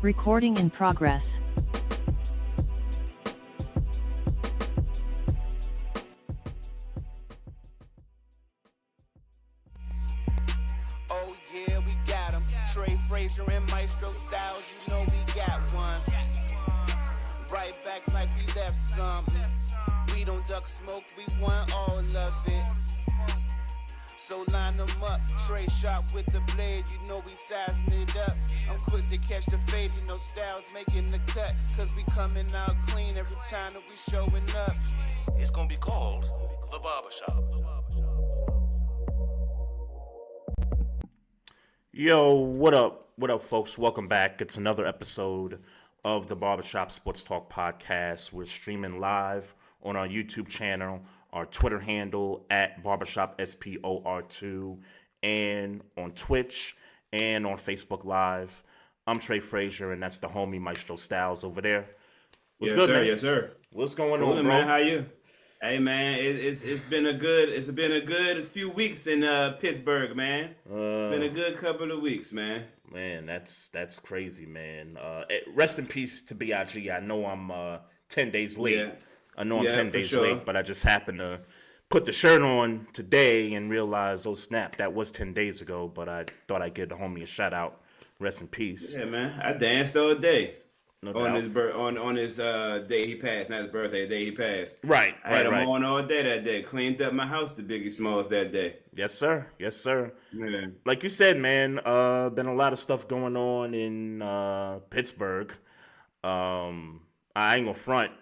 Recording in progress. Oh yeah, we got him. Trey Frazier and Maestro Styles, you know we got one. Right back like we left something. We don't duck smoke, we want all of it. So line them up, Trey sharp with the blade, you know we sizing it up. I'm quick to catch the fade, you know Styles making the cut. Cause we coming out clean every time that we showing up. It's gonna be called The Barbershop. Yo, what up? What up, folks? Welcome back. It's another episode of the Barbershop Sports Talk Podcast. We're streaming live on our YouTube channel, our Twitter handle at Barbershop SPOR2, and on Twitch and on Facebook Live. I'm Trey Frazier, and that's the homie Maestro Styles over there. What's good, sir, man? Yes, sir. What's going on, Coolin', bro? man. How you? Hey, man. It's been a good few weeks in Pittsburgh, man. Been a good couple of weeks, man. Man, that's crazy, man. Rest in peace to BIG. I know I'm 10 days late. Yeah. I know I'm Yeah, 10 for days sure. late, but I just happened to put the shirt on today and realize, oh snap, that was 10 days ago. But I thought I'd give the homie a shout out. Rest in peace. Yeah, man. I danced all day No on doubt. his day he passed, not his birthday, the day he passed. Right, I had him right. on all day that day. Cleaned up my house to Biggie Smalls that day. Yes, sir. Yes, sir. Yeah. Like you said, man, been a lot of stuff going on in Pittsburgh. I ain't gonna front.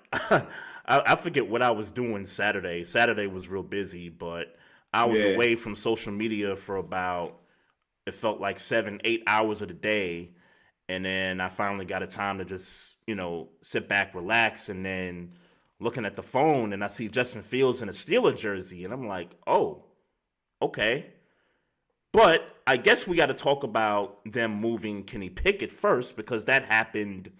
I forget what I was doing Saturday. Saturday was real busy, but I was Yeah. away from social media for about, it felt like 7-8 hours of the day. And then I finally got a time to just, sit back, relax, and then looking at the phone and I see Justin Fields in a Steeler jersey. And I'm like, oh, okay. But I guess we got to talk about them moving Kenny Pickett first because that happened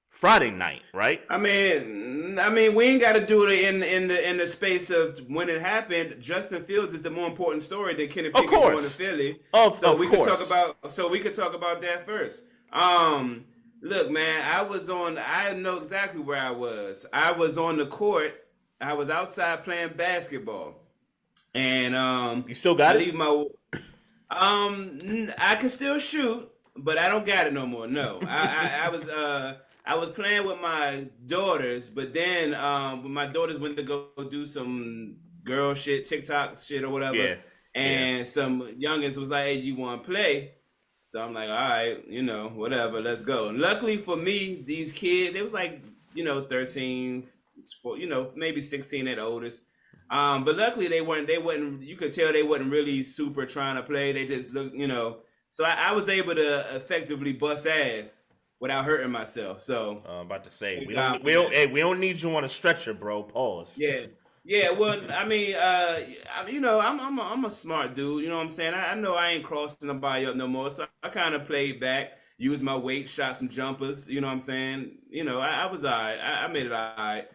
Friday night, right? I mean, we ain't got to do it in the space of when it happened. Justin Fields is the more important story than Kenny Pickett going to Philly. Of we course. could talk about that first. Look, man, I know exactly where I was. I was on the court. I was outside playing basketball, and You still got it? I can still shoot, but I don't got it no more. No, I was playing with my daughters, but then when my daughters went to go do some girl shit, TikTok shit or whatever, Yeah. and some youngins was like, "Hey, you want to play?" So I'm like, "All right, whatever, let's go." And luckily for me, these kids, they was like, 13, maybe 16 at the oldest. But luckily they weren't. You could tell they wasn't really super trying to play. They just looked, So I was able to effectively bust ass without hurting myself. So I'm about to say we don't need you on a stretcher, bro. Pause. yeah. Well, I mean, I'm a smart dude. You know what I'm saying? I know I ain't crossing nobody up no more. So I kind of played back, used my weight, shot some jumpers. You know what I'm saying? I was all right. I made it all right.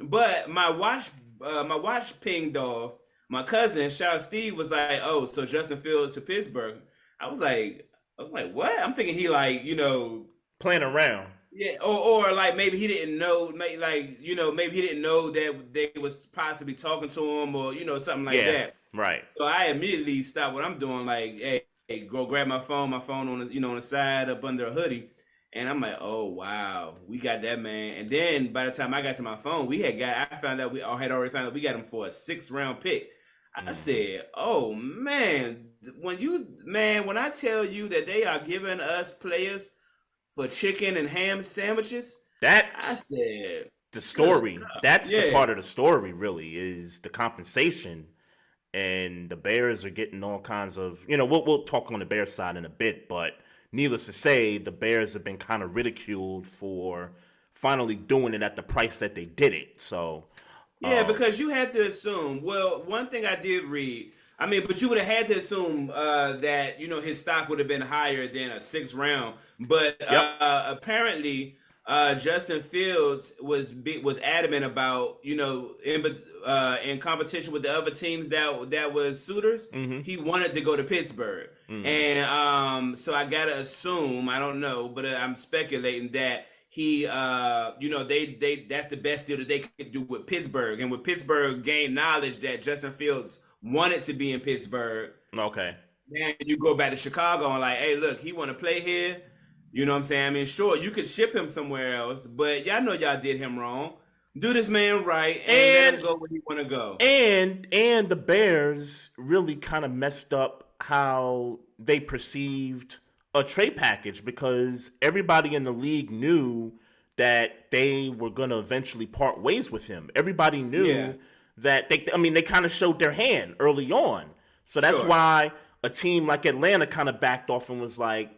But my watch pinged off. My cousin, shout out Steve, was like, "Oh, so Justin Fields to Pittsburgh." I was like, "What?" I'm thinking he Playing around. yeah, or like maybe he didn't know, maybe he didn't know that they was possibly talking to him or something like that. Right. So I immediately stopped what I'm doing, like, hey, go grab my phone on the on the side up under a hoodie, and I'm like, oh wow, we got that man. And then by the time I got to my phone, we had already found out we got him for a 6th round pick. I said, oh man, when I tell you that they are giving us players for chicken and ham sandwiches, I said The story. That's the Yeah. part of the story, really, is the compensation. And the Bears are getting all kinds of, we'll talk on the Bears side in a bit, but needless to say, the Bears have been kind of ridiculed for finally doing it at the price that they did it. So, yeah, because you had to assume. Well, one thing I did read, but you would have had to assume that his stock would have been higher than a 6th round. But Yep. Apparently, Justin Fields was adamant about, in competition with the other teams that was suitors. Mm-hmm. He wanted to go to Pittsburgh, and so I gotta assume, I don't know, but I'm speculating that he, they that's the best deal that they could do with Pittsburgh, and with Pittsburgh gained knowledge that Justin Fields wanted to be in Pittsburgh. Okay. Then you go back to Chicago and like, hey, look, he want to play here. You know what I'm saying? I mean, sure, you could ship him somewhere else, but y'all know y'all did him wrong. Do this man right and let him go where he want to go. And the Bears really kind of messed up how they perceived a trade package, because everybody in the league knew that they were going to eventually part ways with him. Everybody knew that they kind of showed their hand early on. So that's why a team like Atlanta kind of backed off and was like,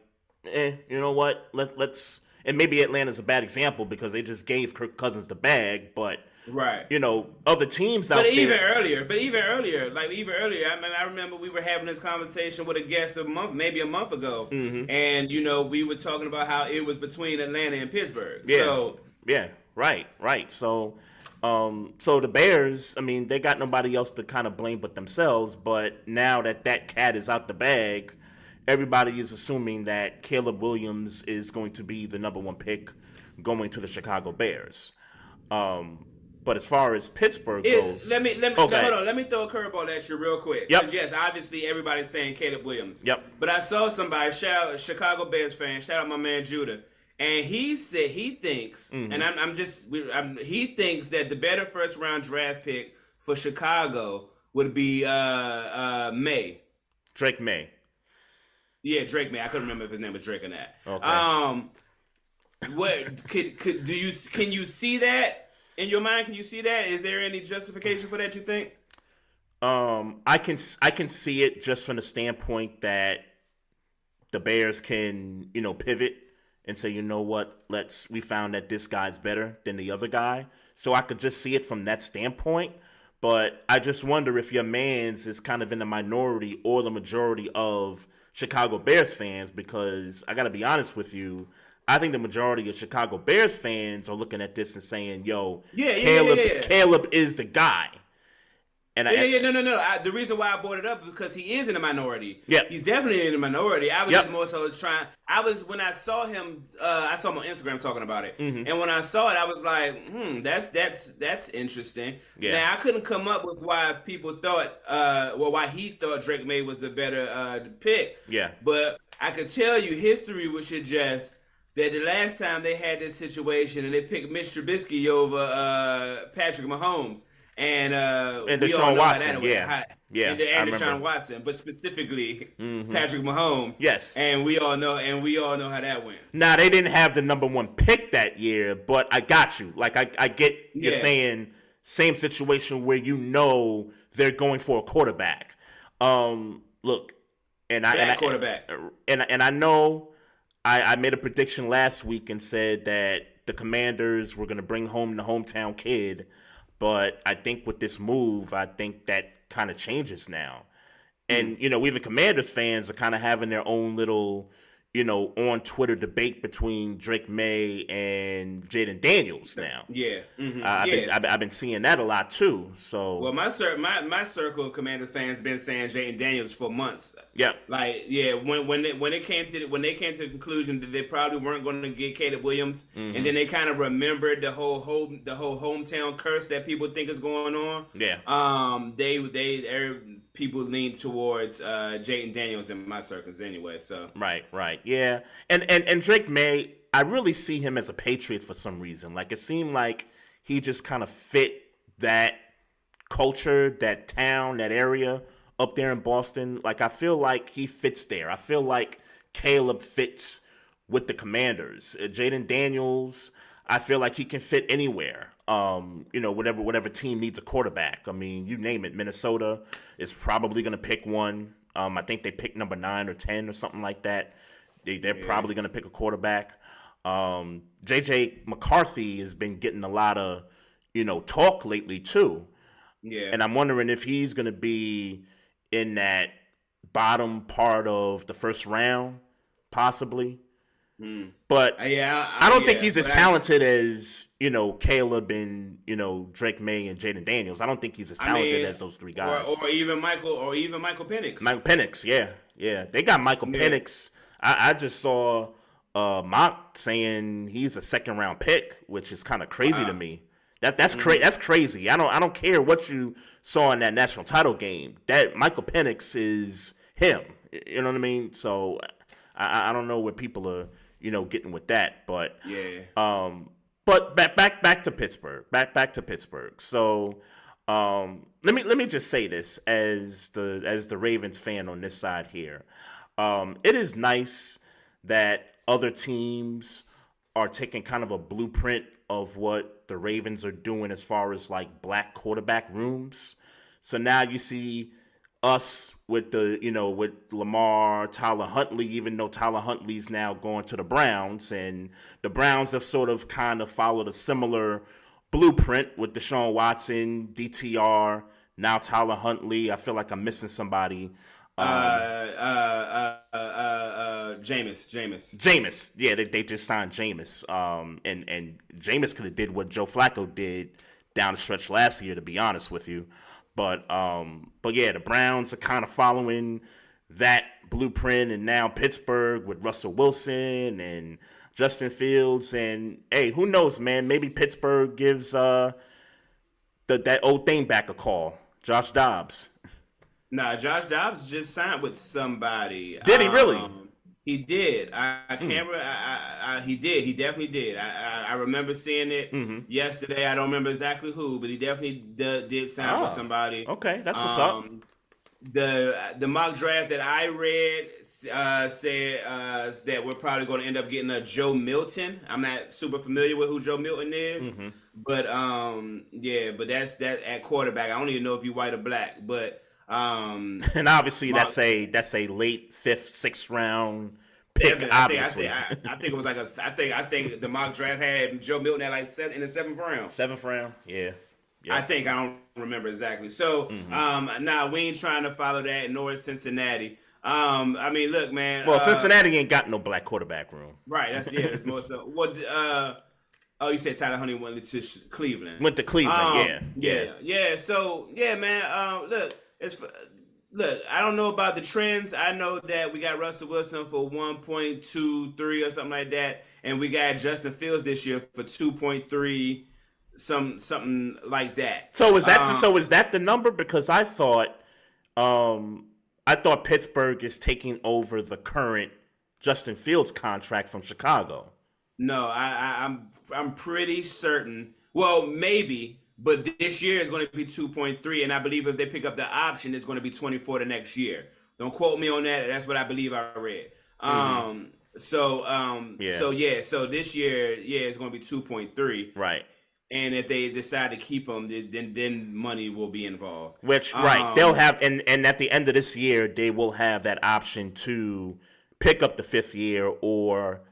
you know what? Let's. And maybe Atlanta's a bad example because they just gave Kirk Cousins the bag, but other teams out there. Even earlier, I mean, I remember we were having this conversation with a guest maybe a month ago, and we were talking about how it was between Atlanta and Pittsburgh. Right. So the Bears, I mean, they got nobody else to kind of blame but themselves. But now that cat is out the bag, everybody is assuming that Caleb Williams is going to be the number one pick going to the Chicago Bears. But as far as Pittsburgh goes, let me hold on. Let me throw a curveball at you real quick. Yep. Yes, obviously everybody's saying Caleb Williams. Yep. But I saw somebody, shout out Chicago Bears fan, shout out my man Judah, and he said he thinks, and he thinks that the better first round draft pick for Chicago would be May. Drake May. Yeah, Drake May. I couldn't remember if his name was Drake or not. Okay. What can you see that in your mind? Can you see that? Is there any justification for that, you think? I can see it just from the standpoint that the Bears can, pivot and say, you know what, we found that this guy's better than the other guy. So I could just see it from that standpoint. But I just wonder if your man's is kind of in the minority or the majority of Chicago Bears fans, because I got to be honest with you, I think the majority of Chicago Bears fans are looking at this and saying, yo, Caleb is the guy. And no. The reason why I brought it up is because he is in the minority. Yeah, he's definitely in the minority. I was just more so trying. When I saw him, I saw him on Instagram talking about it, and when I saw it, I was like, that's interesting. Yeah. Now I couldn't come up with why people thought, why he thought Drake May was a better pick. Yeah, but I could tell you, history would suggest that the last time they had this situation and they picked Mitch Trubisky over Patrick Mahomes. And Deshaun Watson, and Deshaun Watson, but specifically Patrick Mahomes. Yes, and we all know how that went. Now they didn't have the number one pick that year, but I got you. Like I get you're saying same situation where they're going for a quarterback. Look, quarterback, and I know I made a prediction last week and said that the Commanders were going to bring home the hometown kid. But I think with this move, I think that kind of changes now. And, even Commanders fans are kind of having their own little, on Twitter debate between Drake May and Jaden Daniels now. Yeah. I've been seeing that a lot too. So my circle of Commanders fans been saying Jaden Daniels for months. Yeah. When they came to the conclusion that they probably weren't going to get Caleb Williams, and then they kind of remembered the whole hometown curse that people think is going on. Yeah. People lean towards Jaden Daniels in my circles anyway. So right, yeah, and Drake May, I really see him as a Patriot for some reason. Like it seemed like he just kind of fit that culture, that town, that area up there in Boston. Like I feel like he fits there. I feel like Caleb fits with the Commanders. Jaden Daniels, I feel like he can fit anywhere. Whatever team needs a quarterback. I mean, you name it. Minnesota is probably going to pick one. I think they picked number 9 or 10 or something like that. They're probably going to pick a quarterback. J.J. McCarthy has been getting a lot of, talk lately too. Yeah. And I'm wondering if he's going to be in that bottom part of the first round, possibly. But Yeah, I don't think yeah, he's as but talented as, Caleb and, Drake May and Jaden Daniels. I don't think he's as talented as those three guys. or even Michael Penix. Michael Penix, yeah. They got Michael Penix. I just saw Mock saying he's a second round pick, which is kind of crazy to me. That's crazy. I don't care what you saw in that national title game. That Michael Penix is him. You know what I mean? So I don't know what people are getting with that, but yeah. But back to Pittsburgh. Back to Pittsburgh. So let me just say this as the Ravens fan on this side here. It is nice that other teams are taking kind of a blueprint of what the Ravens are doing as far as like black quarterback rooms. So now you see us with with Lamar, Tyler Huntley, even though Tyler Huntley's now going to the Browns, and the Browns have sort of kind of followed a similar blueprint with Deshaun Watson, DTR, now Tyler Huntley. I feel like I'm missing somebody. Jameis. Yeah, they just signed Jameis. And Jameis could have did what Joe Flacco did down the stretch last year, to be honest with you. But yeah, the Browns are kind of following that blueprint, and now Pittsburgh with Russell Wilson and Justin Fields, and hey, who knows, man? Maybe Pittsburgh gives that old thing back a call, Josh Dobbs. Nah, Josh Dobbs just signed with somebody. Did he really? He did. I can't remember. He did. He definitely did. I remember seeing it yesterday. I don't remember exactly who, but he definitely did sign with somebody. Okay, that's what's up. The mock draft that I read said that we're probably going to end up getting a Joe Milton. I'm not super familiar with who Joe Milton is, but but that's that at quarterback. I don't even know if he's white or black, but. And obviously that's a late 5th, 6th round pick. Obviously, I think it was like I think the mock draft had Joe Milton at like in the 7th round. 7th round, yeah. I think I don't remember exactly. So now we ain't trying to follow that, nor is Cincinnati. I mean, look, man. Well, Cincinnati ain't got no black quarterback room. Right. That's more so. What? Oh, you said Tyler Huntley went to Cleveland. Went to Cleveland, yeah. So yeah, man. Look, I don't know about the trends. I know that we got Russell Wilson for 1.23 or something like that, and we got Justin Fields this year for 2.3, something like that. So is that the number? Because I thought Pittsburgh is taking over the current Justin Fields contract from Chicago. No, I'm pretty certain. Well, maybe. But this year is going to be 2.3, and I believe if they pick up the option, it's going to be 24 the next year. Don't quote me on that. That's what I believe I read. So this year, it's going to be 2.3. Right. And if they decide to keep him, then money will be involved. Which right, they'll have, and at the end of this year, they will have that option to pick up the 5th year or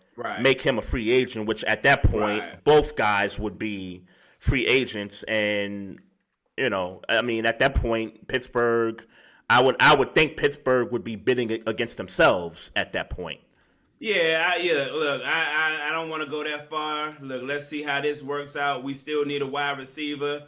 make him a free agent. Which at that point, both guys would be free agents, and I mean, at that point, Pittsburgh, I would think Pittsburgh would be bidding against themselves at that point. Yeah. Look, I don't want to go that far. Look, let's see how this works out. We still need a wide receiver.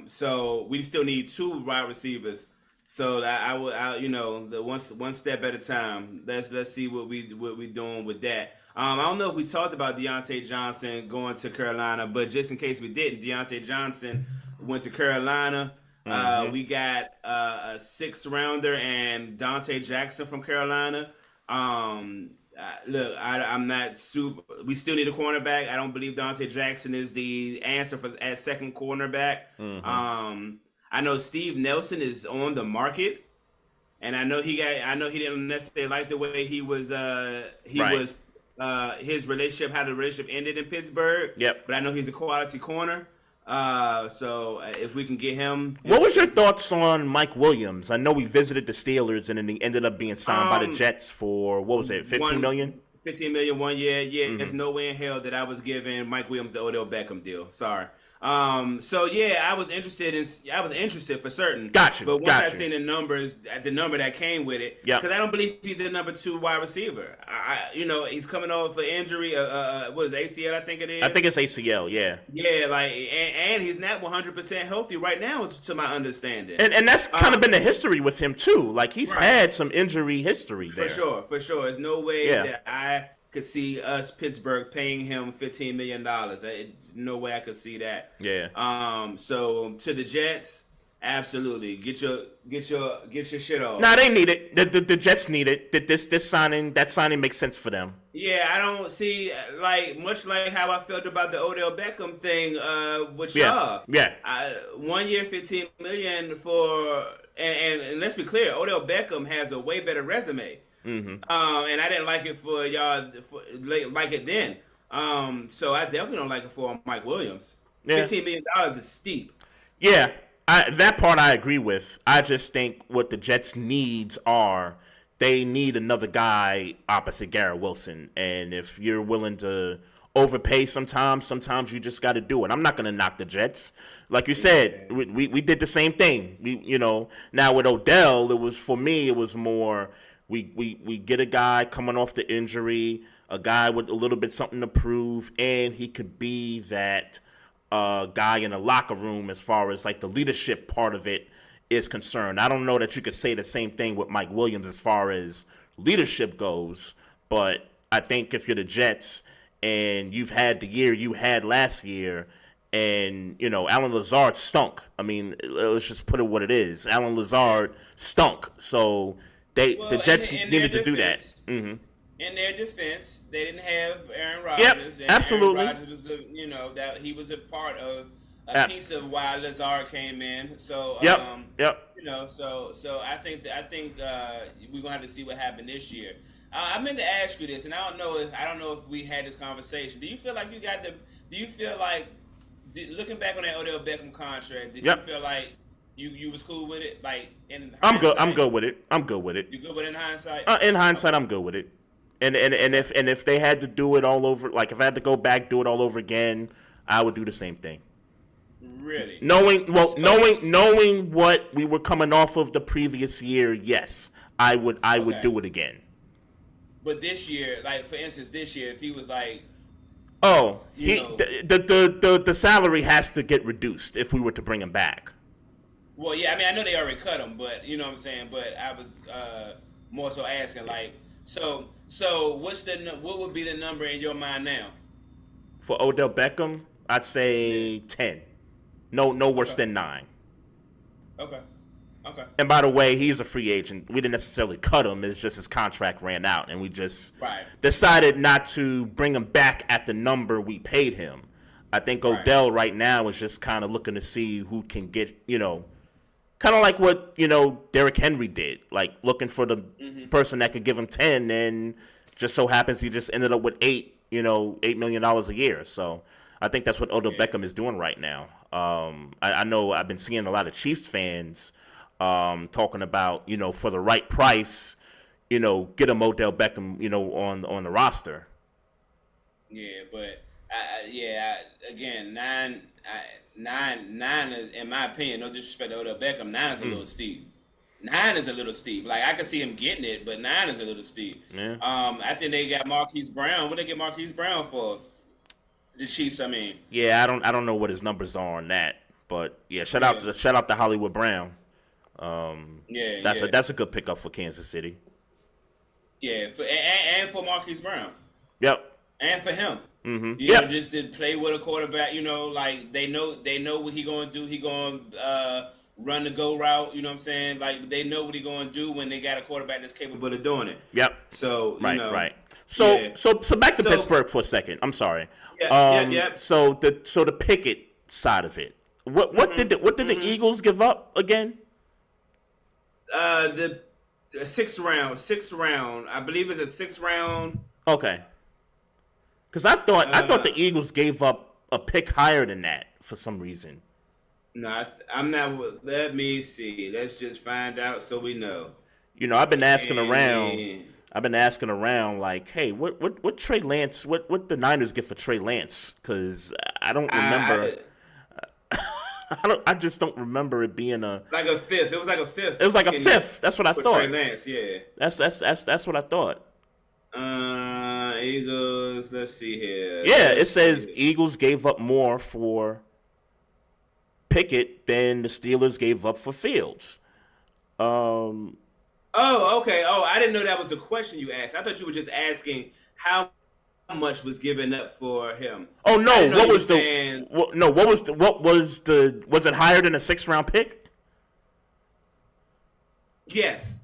So we still need 2 wide receivers. So that the one step at a time. Let's see what we doing with that. I don't know if we talked about Deontay Johnson going to Carolina, but just in case we didn't, Deontay Johnson went to Carolina. We got a 6th rounder and Dante Jackson from Carolina. Look, I'm not super. We still need a cornerback. I don't believe Dante Jackson is the answer at second cornerback. I know Steve Nelson is on the market, and I know he didn't necessarily like the way he was. Was his relationship, how the relationship ended in Pittsburgh. Yep. But I know he's a quality corner. So if we can get him. What was your thoughts on Mike Williams? I know he visited the Steelers and then he ended up being signed by the Jets for, what was it, $15 million? $15 million 1 year. Yeah, there's no way in hell that I was giving Mike Williams the Odell Beckham deal. Sorry. So yeah, I was interested for certain. Gotcha. But once I Gotcha. seen the numbers, the number that came with it, Yep. because I don't believe he's a number 2 wide receiver. He's coming off an injury. What is it, ACL? I think it is. I think it's ACL. Yeah. Yeah, like, and he's not 100% healthy right now, to my understanding. And that's kind of been the history with him too. Like he's Right. had some injury history there. For sure. There's no way Yeah. that I could see us Pittsburgh paying him $15 million. No way I could see that. Yeah. So to the Jets, absolutely get your shit off. Nah, they need it. The Jets need it. That signing makes sense for them. Yeah, I don't see much like how I felt about the Odell Beckham thing with y'all. Yeah. 1 year, $15 million for and let's be clear, Odell Beckham has a way better resume. Mm-hmm. And I didn't like it for y'all like it then. So I definitely don't like it for Mike Williams. Yeah. $15 million is steep. Yeah, that part I agree with. I just think what the Jets' needs are, they need another guy opposite Garrett Wilson. And if you're willing to overpay sometimes you just got to do it. I'm not going to knock the Jets. Like you said, we did the same thing. Now with Odell, it was more we get a guy coming off the injury, a guy with a little bit something to prove, and he could be that guy in the locker room as far as like the leadership part of it is concerned. I don't know that you could say the same thing with Mike Williams as far as leadership goes, but I think if you're the Jets and you've had the year you had last year, and Alan Lazard stunk. I mean, let's just put it what it is. Alan Lazard stunk. So the Jets needed to do that. Mm-hmm. In their defense, they didn't have Aaron Rodgers. Yep, absolutely. Aaron Rodgers was that he was a part of a piece of why Lazard came in. So Yep. So I think we're gonna have to see what happened this year. I meant to ask you this, and I don't know if we had this conversation. Do you feel like looking back on that Odell Beckham contract, did you feel like you was cool with it? Like in hindsight? I'm good with it. You good with it in hindsight? In hindsight, I'm good with it. And if they had to do it all over, like if I had to go back do it all over again, I would do the same thing. Really? Knowing what we were coming off of the previous year, yes, I would do it again. But this year, like for instance, if he was like, the salary has to get reduced if we were to bring him back. Well, yeah, I mean, I know they already cut him, but you know what I'm saying. But I was more so asking, like, so what would be the number in your mind now? For Odell Beckham, I'd say 10. No worse than 9. Okay. And by the way, he's a free agent. We didn't necessarily cut him. It's just his contract ran out, and we just decided not to bring him back at the number we paid him. I think Odell right now is just kind of looking to see who can get, kind of like what, Derrick Henry did, like looking for the person that could give him 10, and just so happens he just ended up with $8 million a year. So I think that's what Odell Beckham is doing right now. I know I've been seeing a lot of Chiefs fans talking about, for the right price, get him Odell Beckham, on the roster. Yeah, but again, nine is, in my opinion, no disrespect to Odell Beckham, 9 is a little steep. 9 is a little steep. Like I can see him getting it, but 9 is a little steep. Yeah. I think they got Marquise Brown. What they get Marquise Brown for? The Chiefs, I mean. Yeah, I don't know what his numbers are on that, but yeah, shout out to Hollywood Brown. That's a good pickup for Kansas City. Yeah, and for Marquise Brown. Yep. And for him. Mm-hmm. Just to play with a quarterback, like they know what he going to do. He going to run the go route, you know what I'm saying? Like they know what he going to do when they got a quarterback that's capable of doing it. Yep. So, right. So back to Pittsburgh for a second. I'm sorry. Yeah. So the Pickett side of it. What did the Eagles give up again? The sixth round. I believe it's a 6th round. Okay. Because I thought the Eagles gave up a pick higher than that for some reason. No, I'm not. Let me see. Let's just find out so we know. I've been asking around, like, hey, what Trey Lance? What the Niners get for Trey Lance? Because I don't remember. I just don't remember it being a. Like a fifth. It was like a fifth. It was like a fifth. That's what I with thought. Trey Lance, yeah. That's what I thought. Eagles. Let's see here. Yeah, it says Eagles gave up more for Pickett than the Steelers gave up for Fields. Oh, okay. Oh, I didn't know that was the question you asked. I thought you were just asking how much was given up for him. Oh no, what was saying... was it higher than a 6th-round pick? Yes.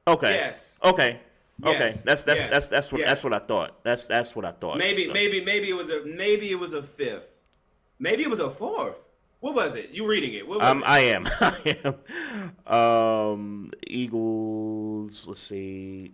Okay. Yes. Okay. Yes. Okay. That's what I thought. That's what I thought. Maybe so. maybe it was a fifth. Maybe it was a fourth. What was it? You reading it? What was it? I am. Eagles. Let's see.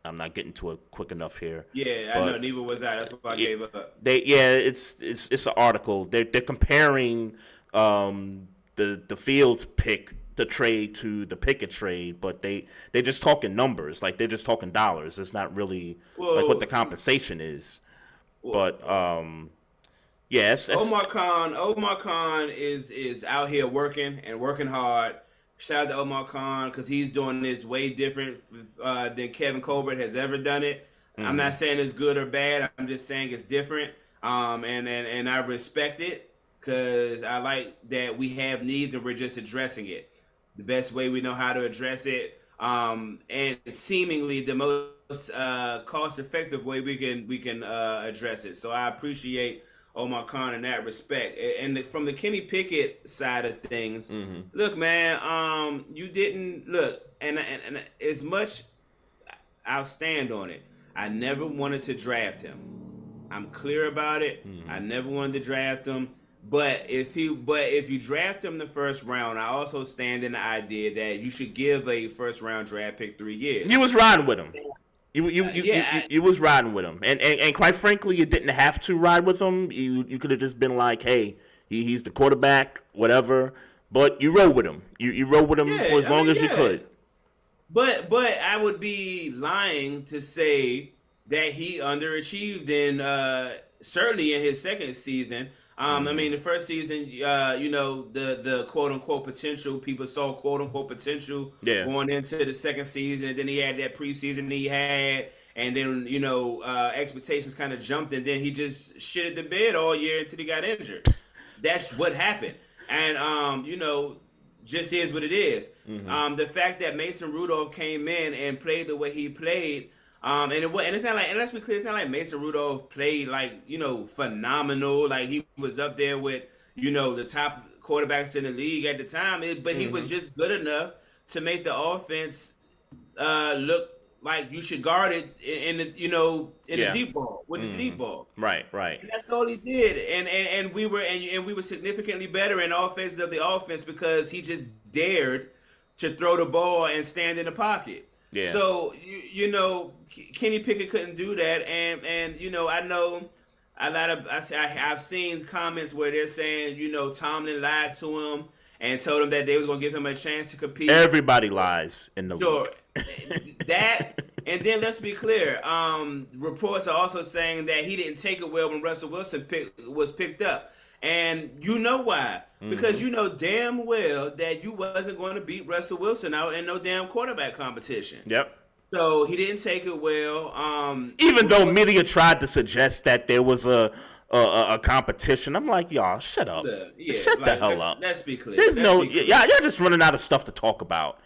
I'm not getting to it quick enough here. Yeah, I know. Neither was I. That's why I gave up. It's an article. They're comparing the Fields pick, the trade, to the Pickett trade, but they're just talking numbers. Like, they're just talking dollars. It's not really like what the compensation is. But yeah, Omar Khan is out here working hard. Shout out to Omar Khan because he's doing this way different than Kevin Colbert has ever done it. Mm-hmm. I'm not saying it's good or bad. I'm just saying it's different. And I respect it because I like that we have needs and we're just addressing it the best way we know how to address it. And seemingly the most cost-effective way we can address it. So I appreciate Omar Khan in that respect. And from the Kenny Pickett side of things, look, man, you didn't look, and as much I'll stand on it. I never wanted to draft him. I'm clear about it. I never wanted to draft him. But if you draft him the first round, I also stand in the idea that you should give a first round draft pick 3 years. You was riding with him. You was riding with him, and quite frankly, you didn't have to ride with him. You could have just been like, hey, he's the quarterback, whatever. But you rode with him. You rode with him for as long as you could. But I would be lying to say that he underachieved certainly in his second season. I mean, the first season, the quote unquote potential, people saw quote unquote potential going into the second season, and then he had that preseason he had, and then expectations kind of jumped, and then he just shitted the bed all year until he got injured. That's what happened, and just is what it is. The fact that Mason Rudolph came in and played the way he played. And it's not like, and let's be clear, it's not like Mason Rudolph played like, phenomenal. Like he was up there with, the top quarterbacks in the league at the time. But he was just good enough to make the offense look like you should guard it in the deep ball with the deep ball. Right. And that's all he did. And we were significantly better in offenses of the offense because he just dared to throw the ball and stand in the pocket. Yeah. So Kenny Pickett couldn't do that, and I know a lot of I've seen comments where they're saying Tomlin lied to him and told him that they was gonna give him a chance to compete. Everybody lies in the league. That, and then let's be clear. Reports are also saying that he didn't take it well when Russell Wilson was picked up. And you know why? Because you know damn well that you wasn't going to beat Russell Wilson out in no damn quarterback competition. Yep. So he didn't take it well. Even though media tried to suggest that there was a competition, I'm like, y'all, shut up. Shut the hell up. Let's be clear. Y'all just running out of stuff to talk about.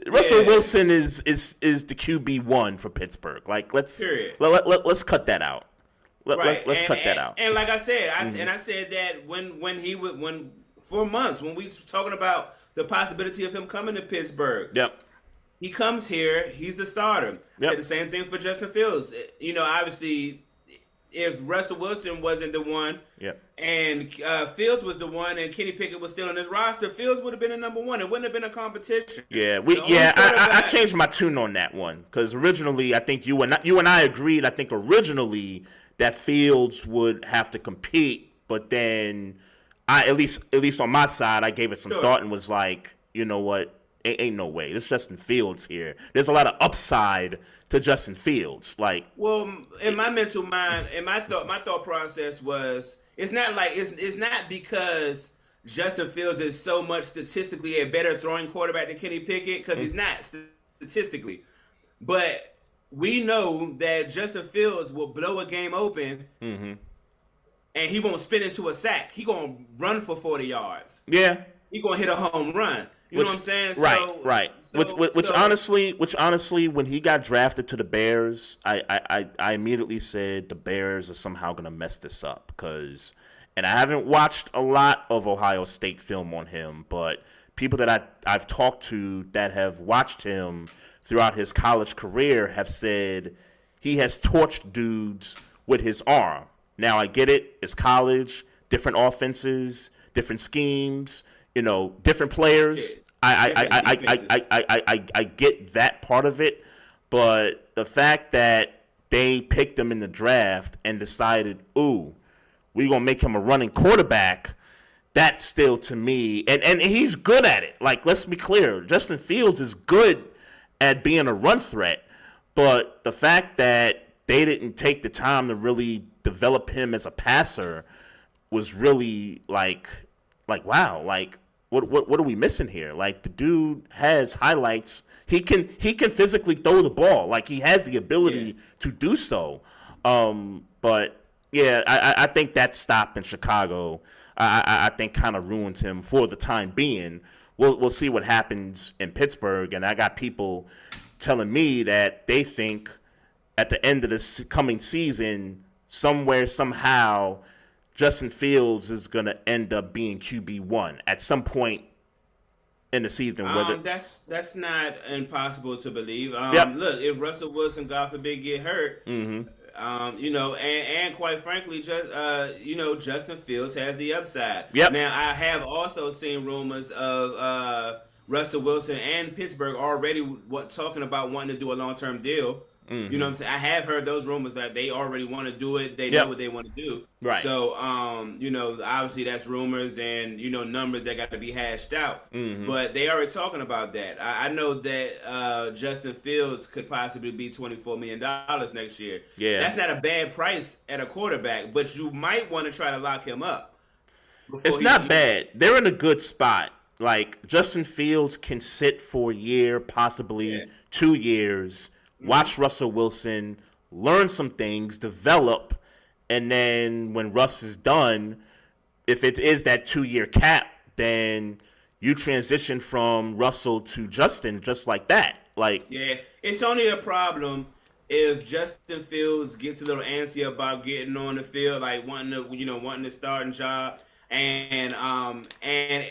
Russell Wilson is the QB1 for Pittsburgh. Like, let's cut that out. Let's cut that out. And like I said, I said that when for months when we was talking about the possibility of him coming to Pittsburgh. Yep. He comes here, he's the starter. Yep. Said the same thing for Justin Fields. Obviously, if Russell Wilson wasn't the one, and Fields was the one, and Kenny Pickett was still on his roster, Fields would have been the number one. It wouldn't have been a competition. I changed my tune on that one because originally I think you and I agreed. I think originally that Fields would have to compete, but then at least on my side, I gave it some thought and was like, you know what? Ain't no way. It's Justin Fields here. There's a lot of upside to Justin Fields. Like, well, in my mental mind, and my thought process was, it's not like it's not because Justin Fields is so much statistically a better throwing quarterback than Kenny Pickett because he's not statistically. But we know that Justin Fields will blow a game open, and he won't spin into a sack. He gonna run for 40 yards. Yeah, he gonna hit a home run. You know what I'm saying? Right. Which honestly, when he got drafted to the Bears, I immediately said the Bears are somehow gonna mess this up and I haven't watched a lot of Ohio State film on him, but people that I've talked to that have watched him throughout his college career have said he has torched dudes with his arm. Now I get it; it's college, different offenses, different schemes, different players. I get that part of it, but the fact that they picked him in the draft and decided, ooh, we're going to make him a running quarterback, that's still to me, and he's good at it. Like, let's be clear, Justin Fields is good at being a run threat, but the fact that they didn't take the time to really develop him as a passer was really like wow, like, What are we missing here? Like, the dude has highlights. He can physically throw the ball. Like, he has the ability to do so. But yeah, I think that stop in Chicago, I think kind of ruined him for the time being. We'll see what happens in Pittsburgh, and I got people telling me that they think at the end of this coming season, somewhere, somehow, Justin Fields is going to end up being QB1 at some point in the season. That's not impossible to believe. Yep. Look, if Russell Wilson, God forbid, get hurt, and quite frankly, Justin Fields has the upside. Yep. Now, I have also seen rumors of Russell Wilson and Pittsburgh already talking about wanting to do a long-term deal. You know what I'm saying? I have heard those rumors that they already want to do it. They know what they want to do. Right. So, obviously that's rumors and, numbers that got to be hashed out. But they already talking about that. I know that Justin Fields could possibly be $24 million next year. Yeah. That's not a bad price at a quarterback, but you might want to try to lock him up. It's not bad. They're in a good spot. Like, Justin Fields can sit for a year, possibly 2 years, watch Russell Wilson, learn some things, develop, and then when Russ is done, if it is that 2-year cap, then you transition from Russell to Justin just like that. Like, yeah, it's only a problem if Justin Fields gets a little antsy about getting on the field, like wanting to start a job, and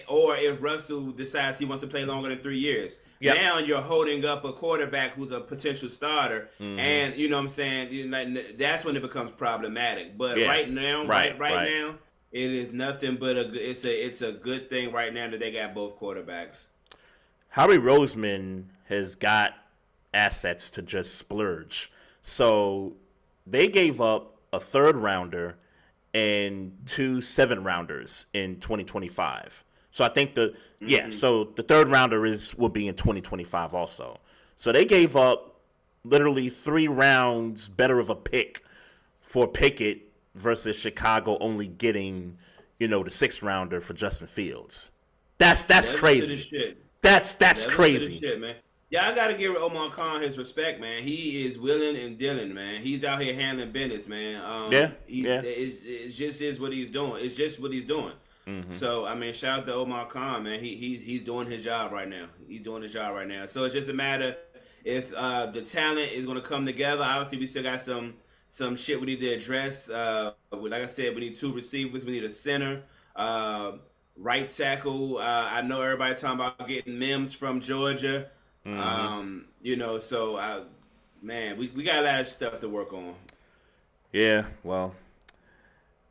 or if Russell decides he wants to play longer than 3 years. Yep. Now you're holding up a quarterback who's a potential starter, and you know what I'm saying, that's when it becomes problematic. But right now, right now, it is nothing but it's a good thing right now that they got both quarterbacks. Howie Roseman has got assets to just splurge, so they gave up a 3rd rounder and 2 7th-rounders in 2025. So I think so the 3rd rounder will be in 2025 also. So they gave up literally 3 rounds better of a pick for Pickett versus Chicago only getting, the 6th rounder for Justin Fields. That's crazy. That's crazy. Shit, man. Yeah, I gotta give Omar Khan his respect, man. He is willing and dealing, man. He's out here handling business, man. It just is what he's doing. It's just what he's doing. So, I mean, shout out to Omar Khan, man. He's doing his job right now. So it's just a matter if the talent is going to come together. Obviously, we still got some shit we need to address. Like I said, we need 2 receivers. We need a center, right tackle. I know everybody talking about getting Mims from Georgia. Man, we got a lot of stuff to work on. Yeah, well,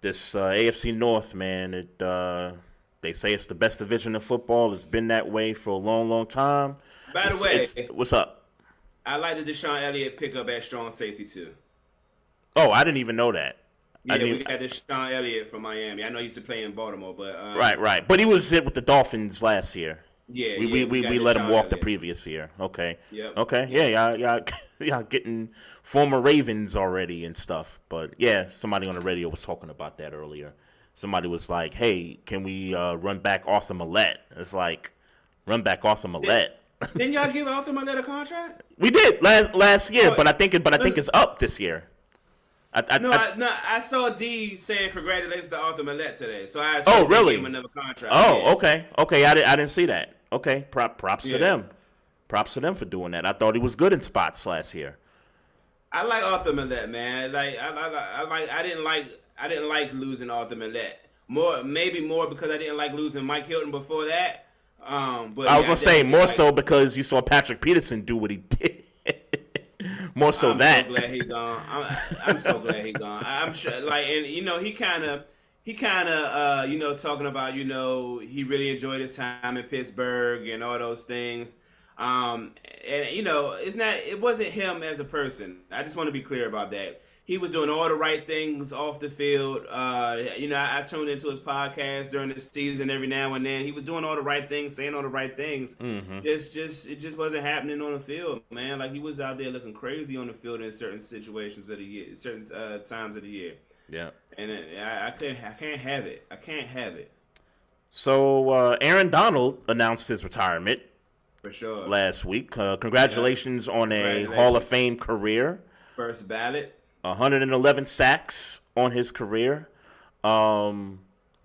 this AFC North, man, they say it's the best division of football. It's been that way for a long, long time. By the way, what's up? I like the Deshaun Elliott pickup at strong safety too. Oh, I didn't even know that. Yeah, we got Deshaun Elliott from Miami. I know he used to play in Baltimore, but right. But he was hit with the Dolphins last year. Yeah, we let him walk the previous year. Okay. Yep. Okay. Yeah, y'all getting former Ravens already and stuff. But yeah, somebody on the radio was talking about that earlier. somebody was like, "Hey, can we run back Arthur Millette?" It's like, run back Arthur Millette. Didn't y'all give Arthur Millette a contract? We did last year, but I think it's up this year. I saw D saying congratulations to Arthur Millette today, so I assumed really? they gave him another contract. Oh, yeah. okay. I didn't see that. Okay, props to them. Props to them for doing that. I thought he was good in spots last year. I like Arthur Millette, man. Like I didn't like losing Arthur Millette. Maybe more because I didn't like losing Mike Hilton before that. But I was gonna say more so because you saw Patrick Peterson do what he did. More so I'm that. so glad he's gone. I'm so glad he's gone. I'm sure, like, and he kind of, talking about, he really enjoyed his time in Pittsburgh and all those things. And it wasn't him as a person. I just want to be clear about that. He was doing all the right things off the field. I tuned into his podcast during the season every now and then. He was doing all the right things, saying all the right things. Mm-hmm. It just wasn't happening on the field, man. Like, he was out there looking crazy on the field in certain situations of the year, certain times of the year. Yeah. And I can't have it. I can't have it. So Aaron Donald announced his retirement for sure last week. Congratulations on a Hall of Fame career. First ballot. 111 sacks on his career. One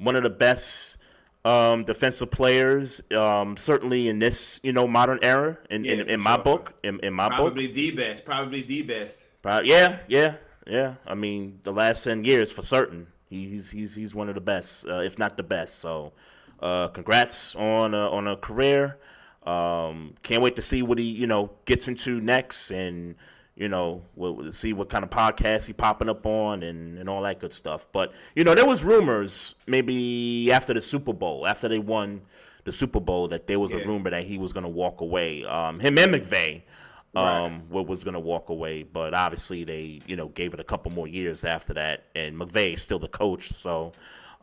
of the best defensive players, certainly in this modern era. In my book, probably the best. Yeah. I mean, the last 10 years for certain. He's one of the best, if not the best. So, congrats on a career. Can't wait to see what he gets into next, and we'll see what kind of podcast he popping up on and all that good stuff. But, there was rumors maybe after the Super Bowl, after they won the Super Bowl, that there was a rumor that he was going to walk away. Him and McVay was going to walk away. But obviously they, gave it a couple more years after that. And McVay is still the coach. So,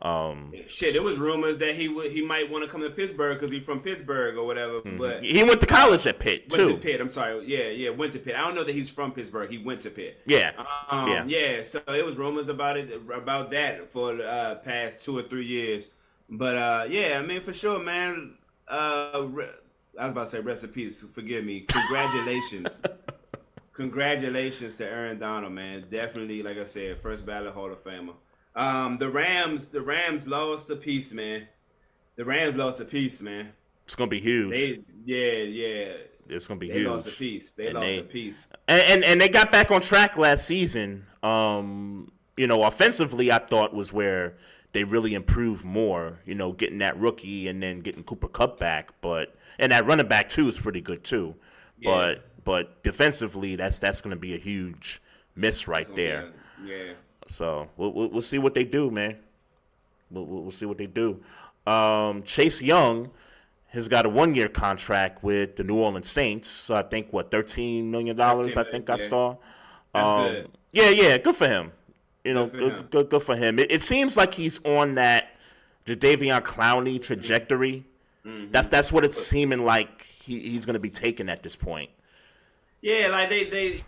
there was rumors that he might want to come to Pittsburgh because he's from Pittsburgh or whatever. Mm-hmm. But he went to college at Pitt too. Went to Pitt. I'm sorry. Yeah, went to Pitt. I don't know that he's from Pittsburgh. He went to Pitt. Yeah. So it was rumors about that for the past 2 or 3 years. But I mean, for sure, man. I was about to say rest in peace. Forgive me. Congratulations. Congratulations to Aaron Donald, man. Definitely, like I said, first ballot Hall of Famer. The Rams lost a piece, man. It's gonna be huge. It's gonna be huge. They lost a piece. And they got back on track last season. Offensively, I thought was where they really improved more. Getting that rookie and then getting Cooper Kupp back, and that running back too is pretty good too. Yeah. But defensively, that's gonna be a huge miss right there. Yeah. So we'll see what they do, man. We'll see what they do. Chase Young has got a 1-year contract with the New Orleans Saints. So I think $13 million. I think I saw. That's good. Yeah, good for him. Good for him. It seems like he's on that Jadeveon Clowney trajectory. Mm-hmm. That's what it's seeming like he's going to be taking at this point. Yeah, like they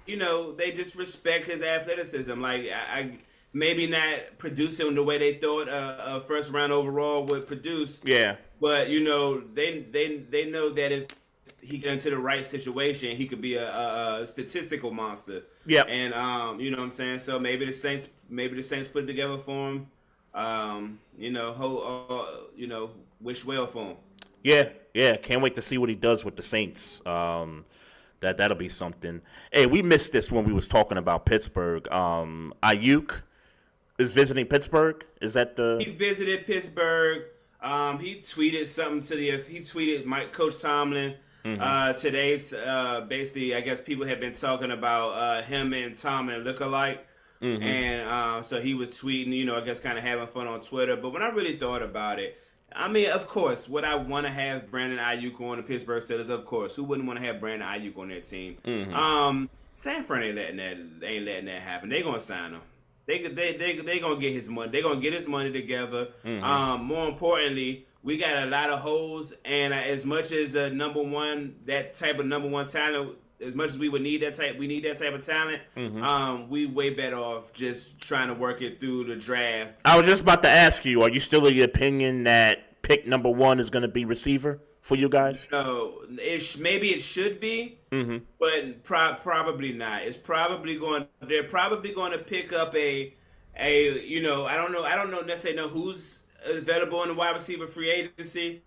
just respect his athleticism. Like I maybe not producing the way they thought a first round overall would produce. Yeah. But they know that if he get into the right situation, he could be a statistical monster. Yeah. And you know what I'm saying? So maybe the Saints put it together for him. Wish well for him. Yeah. Can't wait to see what he does with the Saints. That'll be something. Hey, we missed this when we was talking about Pittsburgh. Ayuk is visiting Pittsburgh. Is that the? He visited Pittsburgh. He tweeted something He tweeted Coach Tomlin today. Basically, I guess people have been talking about him and Tomlin look alike. Mm-hmm. And so he was tweeting, I guess kind of having fun on Twitter. But when I really thought about it, I mean, of course, would I want to have Brandon Ayuk on the Pittsburgh Steelers? Of course. Who wouldn't want to have Brandon Ayuk on their team? Mm-hmm. San Fran ain't letting that happen. They gonna sign him. They gonna get his money. They gonna get his money together. Mm-hmm. More importantly, we got a lot of holes, and as much as that type of number one talent as much as we need that type of talent. We way better off just trying to work it through the draft. I was just about to ask you, are you still of the opinion that pick number 1 is going to be receiver for you guys? No, maybe it should be, but probably not. They're probably going to pick up a I don't necessarily know who's available in the wide receiver free agency.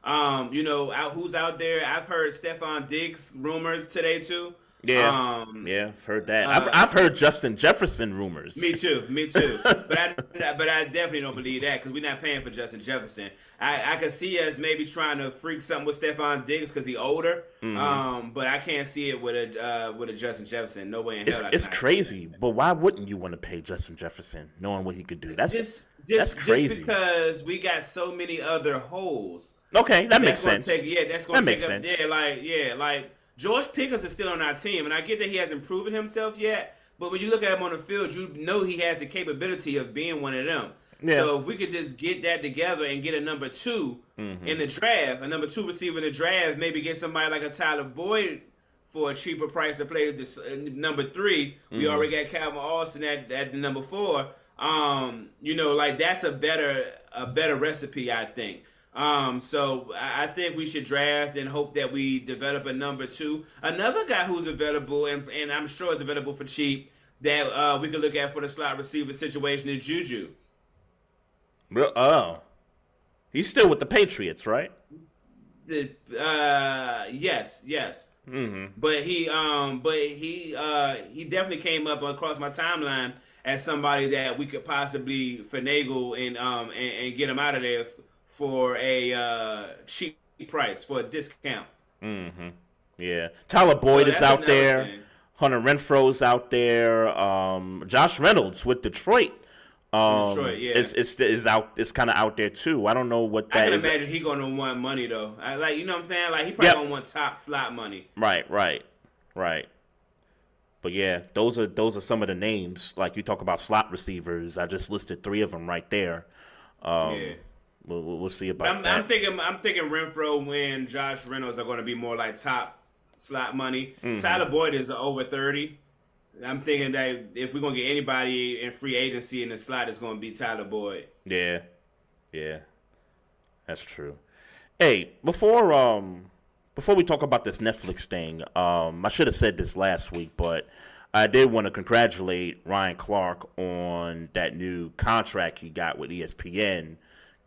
Who's out there. I've heard Stephon Diggs rumors today too. Yeah, I've heard that. I've heard Justin Jefferson rumors. Me too. But I definitely don't believe that because we're not paying for Justin Jefferson. I could see us maybe trying to freak something with Stephon Diggs because he's older. But I can't see it with a Justin Jefferson. No way in hell. It's crazy. But why wouldn't you want to pay Justin Jefferson knowing what he could do? That's crazy. Just because we got so many other holes. Okay, that makes sense. That's going to take up. Like George Pickens is still on our team, and I get that he hasn't proven himself yet. But when you look at him on the field, you know he has the capability of being one of them. Yeah. So if we could just get that together and get a number 2 in the draft, a number 2 receiver in the draft, maybe get somebody like a Tyler Boyd for a cheaper price to play this number 3. We already got Calvin Austin at the number 4. That's a better recipe, I think. So I think we should draft and hope that we develop a number 2. Another guy who's available, and I'm sure is available for cheap, that we could look at for the slot receiver situation is Juju. Oh. He's still with the Patriots, right? Yes. But he definitely came up across my timeline as somebody that we could possibly finagle and get him out of there for a cheap price, for a discount. Yeah. Tyler Boyd is out there. Thing. Hunter Renfro's out there. Josh Reynolds with Detroit. Detroit, yeah. Is out. It's kind of out there too. I don't know what that is. I can imagine he gonna want money though. You know what I'm saying? Like he probably gonna want top slot money. Right. But yeah, those are some of the names. Like you talk about slot receivers. I just listed 3 of them right there. We'll see about that. I'm thinking Renfro and Josh Reynolds are going to be more like top slot money. Tyler Boyd is over 30. I'm thinking that if we're going to get anybody in free agency in the slot, it's going to be Tyler Boyd. Yeah, that's true. Hey, before we talk about this Netflix thing, I should have said this last week, but I did want to congratulate Ryan Clark on that new contract he got with ESPN.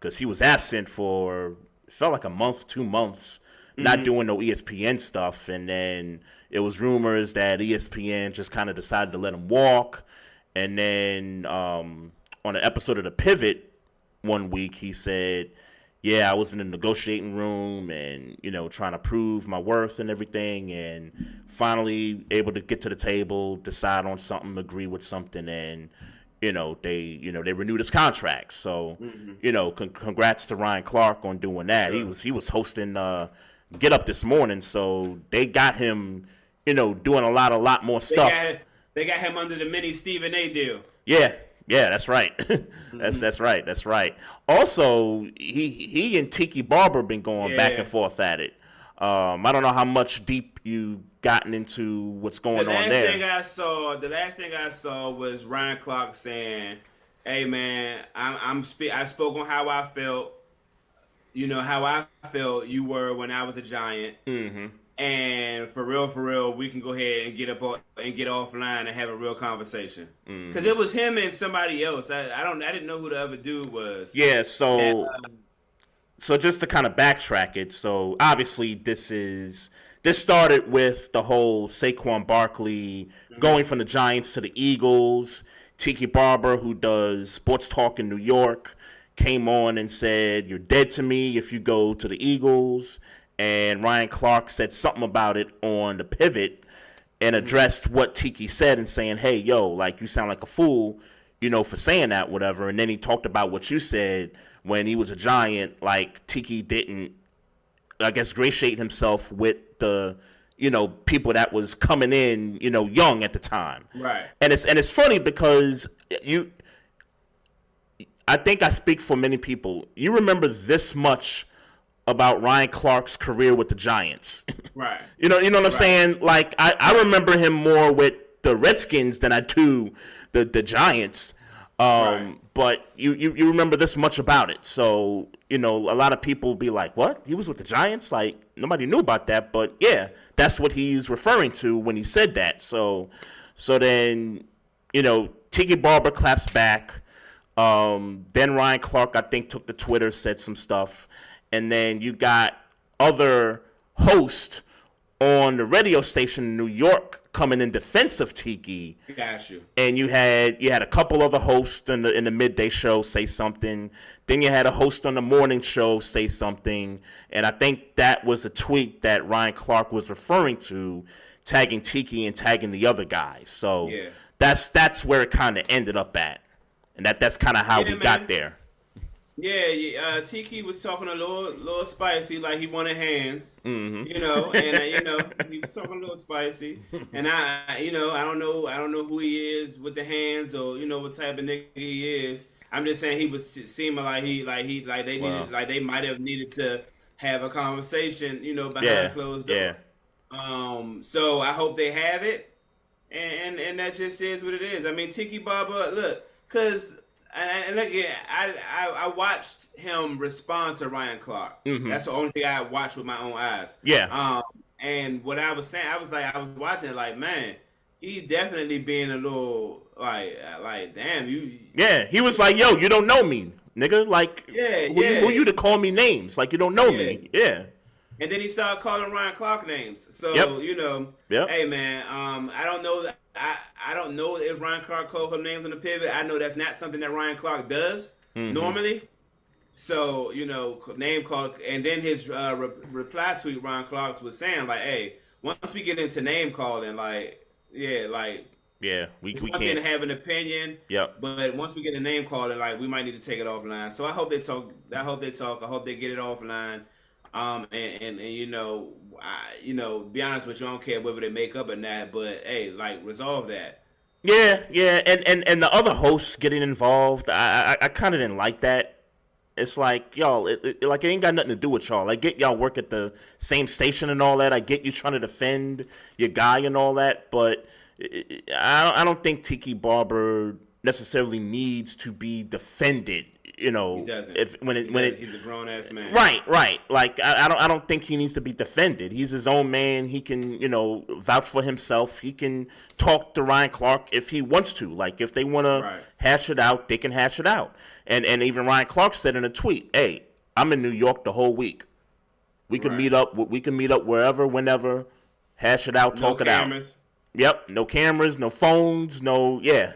Because he was absent for, it felt like a month, 2 months, not doing no ESPN stuff. And then it was rumors that ESPN just kind of decided to let him walk. And then on an episode of The Pivot one week, he said, yeah, I was in the negotiating room and, trying to prove my worth and everything. And finally able to get to the table, decide on something, agree with something, and they renewed his contract. So, congrats to Ryan Clark on doing that. Sure. He was hosting Get Up this morning, so they got him, doing a lot more stuff. They got him under the mini Stephen A deal. Yeah, that's right. That's right. Also, he and Tiki Barber been going back and forth at it. I don't know how much deep you gotten into what's going on there. The last thing I saw was Ryan Clark saying, "Hey man, I spoke on how I felt. How I felt you were when I was a Giant. And for real, we can go ahead and get offline and have a real conversation. Because it was him and somebody else. I didn't know who the other dude was. Yeah. So just to kind of backtrack it, so obviously this started with the whole Saquon Barkley going from the Giants to the Eagles. Tiki Barber, who does sports talk in New York, came on and said, "You're dead to me if you go to the Eagles." And Ryan Clark said something about it on The Pivot and addressed what Tiki said and saying, "Hey, yo, like you sound like a fool, for saying that, whatever." And then he talked about what you said when he was a Giant, like Tiki didn't, I guess, gratiate himself with the, people that was coming in, young at the time. Right. And it's funny because I think I speak for many people. You remember this much about Ryan Clark's career with the Giants. Right. You know what I'm saying? Like I remember him more with the Redskins than I do the Giants. But you remember this much about it. So, a lot of people be like, what? He was with the Giants? Like, nobody knew about that. But, yeah, that's what he's referring to when he said that. So then, Tiki Barber claps back. Then Ryan Clark, I think, took to Twitter, said some stuff. And then you got other hosts on the radio station in New York coming in defense of Tiki. Got you. And you had a couple other hosts in the midday show say something. Then you had a host on the morning show say something. And I think that was a tweet that Ryan Clark was referring to, tagging Tiki and tagging the other guys. So that's where it kind of ended up at. And that's kind of how we got there. Yeah. Tiki was talking a little spicy, like he wanted hands, and he was talking a little spicy, and I don't know who he is with the hands or what type of nigga he is. I'm just saying he was seeming like they might have needed to have a conversation, behind closed doors. So I hope they have it, and that just is what it is. I mean, Tiki Barber, look, because. And again, I watched him respond to Ryan Clark. That's the only thing I watched with my own eyes. Yeah. And what I was saying, I was watching it like, man, he definitely being a little like, damn, you. Yeah, he was like, yo, you don't know me, nigga. Like, who you to call me names? Like, you don't know me. Yeah. And then he started calling Ryan Clark names. So hey man, I don't know. I don't know if Ryan Clark called him names on the pivot. I know that's not something that Ryan Clark does normally. So name call, and then his reply tweet, Ryan Clark was saying like, hey, once we get into name calling, we can't have an opinion. Yep. But once we get a name calling, we might need to take it offline. So I hope they talk. I hope they get it offline. Be honest with you, I don't care whether they make up or not, but hey, resolve that. Yeah, and the other hosts getting involved, I kind of didn't like that. It's like, y'all, it ain't got nothing to do with y'all. I get y'all work at the same station and all that. I get you trying to defend your guy and all that, but I don't think Tiki Barber necessarily needs to be defended. He doesn't. He's a grown ass man. Right. Like I don't think he needs to be defended. He's his own man. He can, vouch for himself. He can talk to Ryan Clark if he wants to. Like if they want to hash it out, they can hash it out. And even Ryan Clark said in a tweet, "Hey, I'm in New York the whole week. We can meet up. We can meet up wherever, whenever. Hash it out, talk it out. Yep. No cameras, no phones, no. Yeah.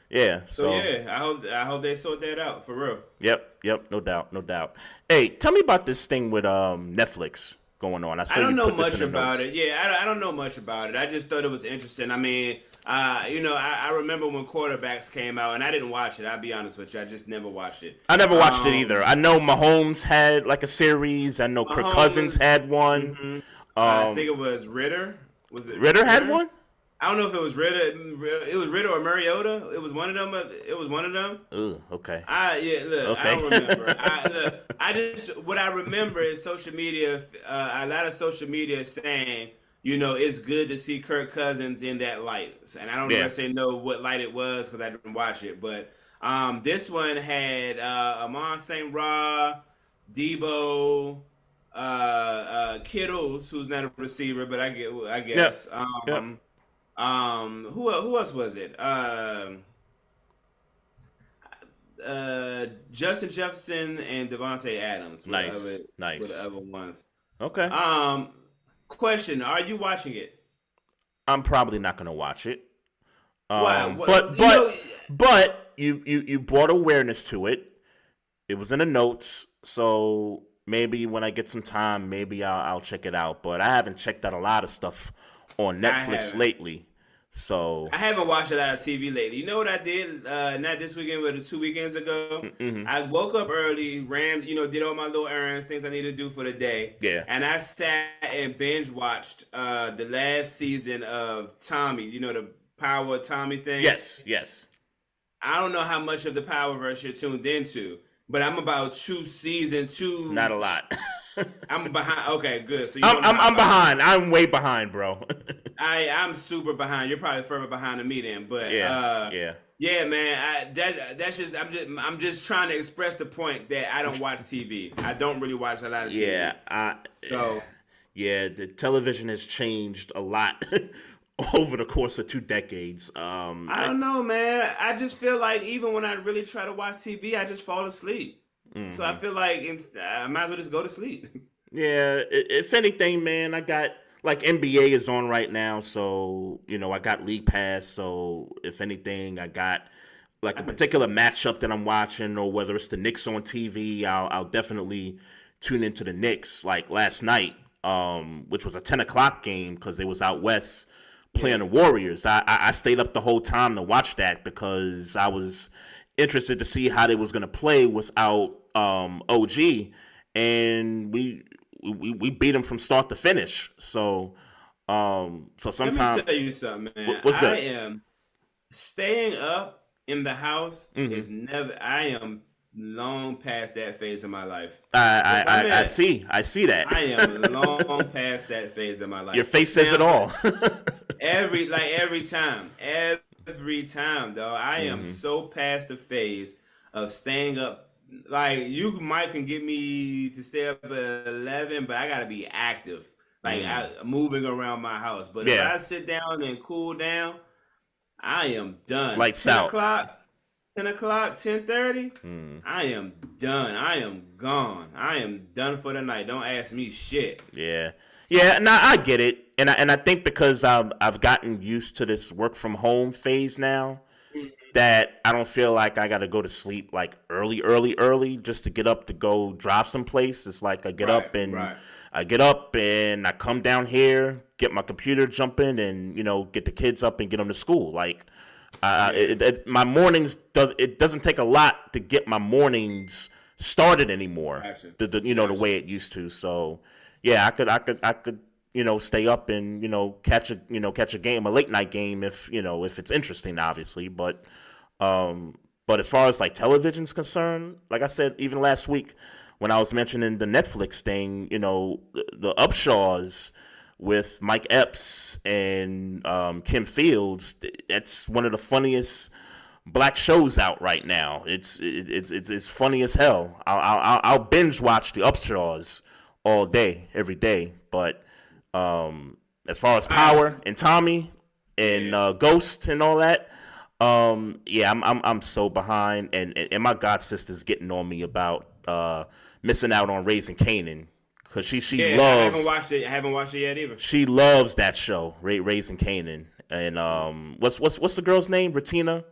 Yeah. So I hope they sort that out for real. Yep. No doubt. Hey, tell me about this thing with Netflix going on. I don't know much about it. Yeah, I don't know much about it. I just thought it was interesting. I mean, I remember when Quarterbacks came out, and I didn't watch it. I'll be honest with you, I just never watched it. I never watched it either. I know Mahomes had like a series. I know Kirk Cousins had one. Mm-hmm. I think it was Ritter. Was it Ritter had one? I don't know if it was Ritter. It was Ritter or Mariota. It was one of them. Ugh, okay. Look, I don't remember. I just what I remember is social media. A lot of social media saying, it's good to see Kirk Cousins in that light, and I don't necessarily know what light it was because I didn't watch it. But this one had Amon St. Ra, Debo, Kittles, who's not a receiver, but I guess. Yep. Who else was it? Justin Jefferson and Devontae Adams. Nice. Were the other ones. Okay. Question: are you watching it? I'm probably not gonna watch it. Why? But you brought awareness to it. It was in the notes, so maybe when I get some time, maybe I'll check it out. But I haven't checked out a lot of stuff on Netflix lately. So I haven't watched a lot of TV lately. You know what I did? Not this weekend, but 2 weekends ago. Mm-hmm. I woke up early, ran, did all my little errands, things I needed to do for the day. Yeah. And I sat and binge watched the last season of Tommy. The Power of Tommy thing. Yes. I don't know how much of the Powerverse you're tuned into, but I'm about season two. Not a lot. I'm behind. Okay, good. So you I'm don't know I'm, how I'm far I'm behind. I'm way behind, bro. I'm super behind. You're probably further behind than me then, but Yeah, yeah, yeah, man. That's just I'm just trying to express the point that I don't watch TV. I don't really watch a lot of TV. yeah. So Yeah, the television has changed a lot over the course of 2 decades. I don't know, man. I just feel like even when I really try to watch TV, I just fall asleep. So I feel like I might as well just go to sleep. Yeah, if anything, man, I got like NBA is on right now, so I got League Pass. So if anything, I got like a particular matchup that I'm watching, or whether it's the Knicks on TV, I'll definitely tune into the Knicks. Like last night, which was a 10 o'clock game because they was out west playing the Warriors. I stayed up the whole time to watch that because I was interested to see how they was gonna play without OG, and we beat them from start to finish. So sometimes Let me tell you something, man. what's good? I am staying up in the house Mm-hmm. is never. I am long past that phase of my life. I see that. I am long past that phase of my life. Your face says it all. every time, though. I am so past the phase of staying up. Like you might can get me to stay up at 11, but I gotta be active, like moving around my house. But if I sit down and cool down, I am done. Lights 10 out. o'clock, 10:30. I am done. I am gone. I am done for the night. Don't ask me shit. Yeah. Now I get it, and I think because I've gotten used to this work from home phase now, that I don't feel like I got to go to sleep like early just to get up to go drive someplace. It's like I get up and I come down here, get my computer jumping, and get the kids up and get them to school. Like my mornings doesn't take a lot to get my mornings started anymore. Gotcha. The way it used to. So yeah, I could stay up and catch a game, a late night game if it's interesting, obviously. But as far as like television's concerned, like I said, even last week when I was mentioning the Netflix thing, the Upshaws with Mike Epps and Kim Fields, that's one of the funniest black shows out right now. It's funny as hell. I'll binge watch the Upshaws all day, every day. But as far as Power and Tommy and Ghost and all that, I'm so behind, and my god sister's getting on me about missing out on Raising Kanan because she loves. I haven't watched it yet either. She loves that show, Raising Kanan, and what's the girl's name? Bettina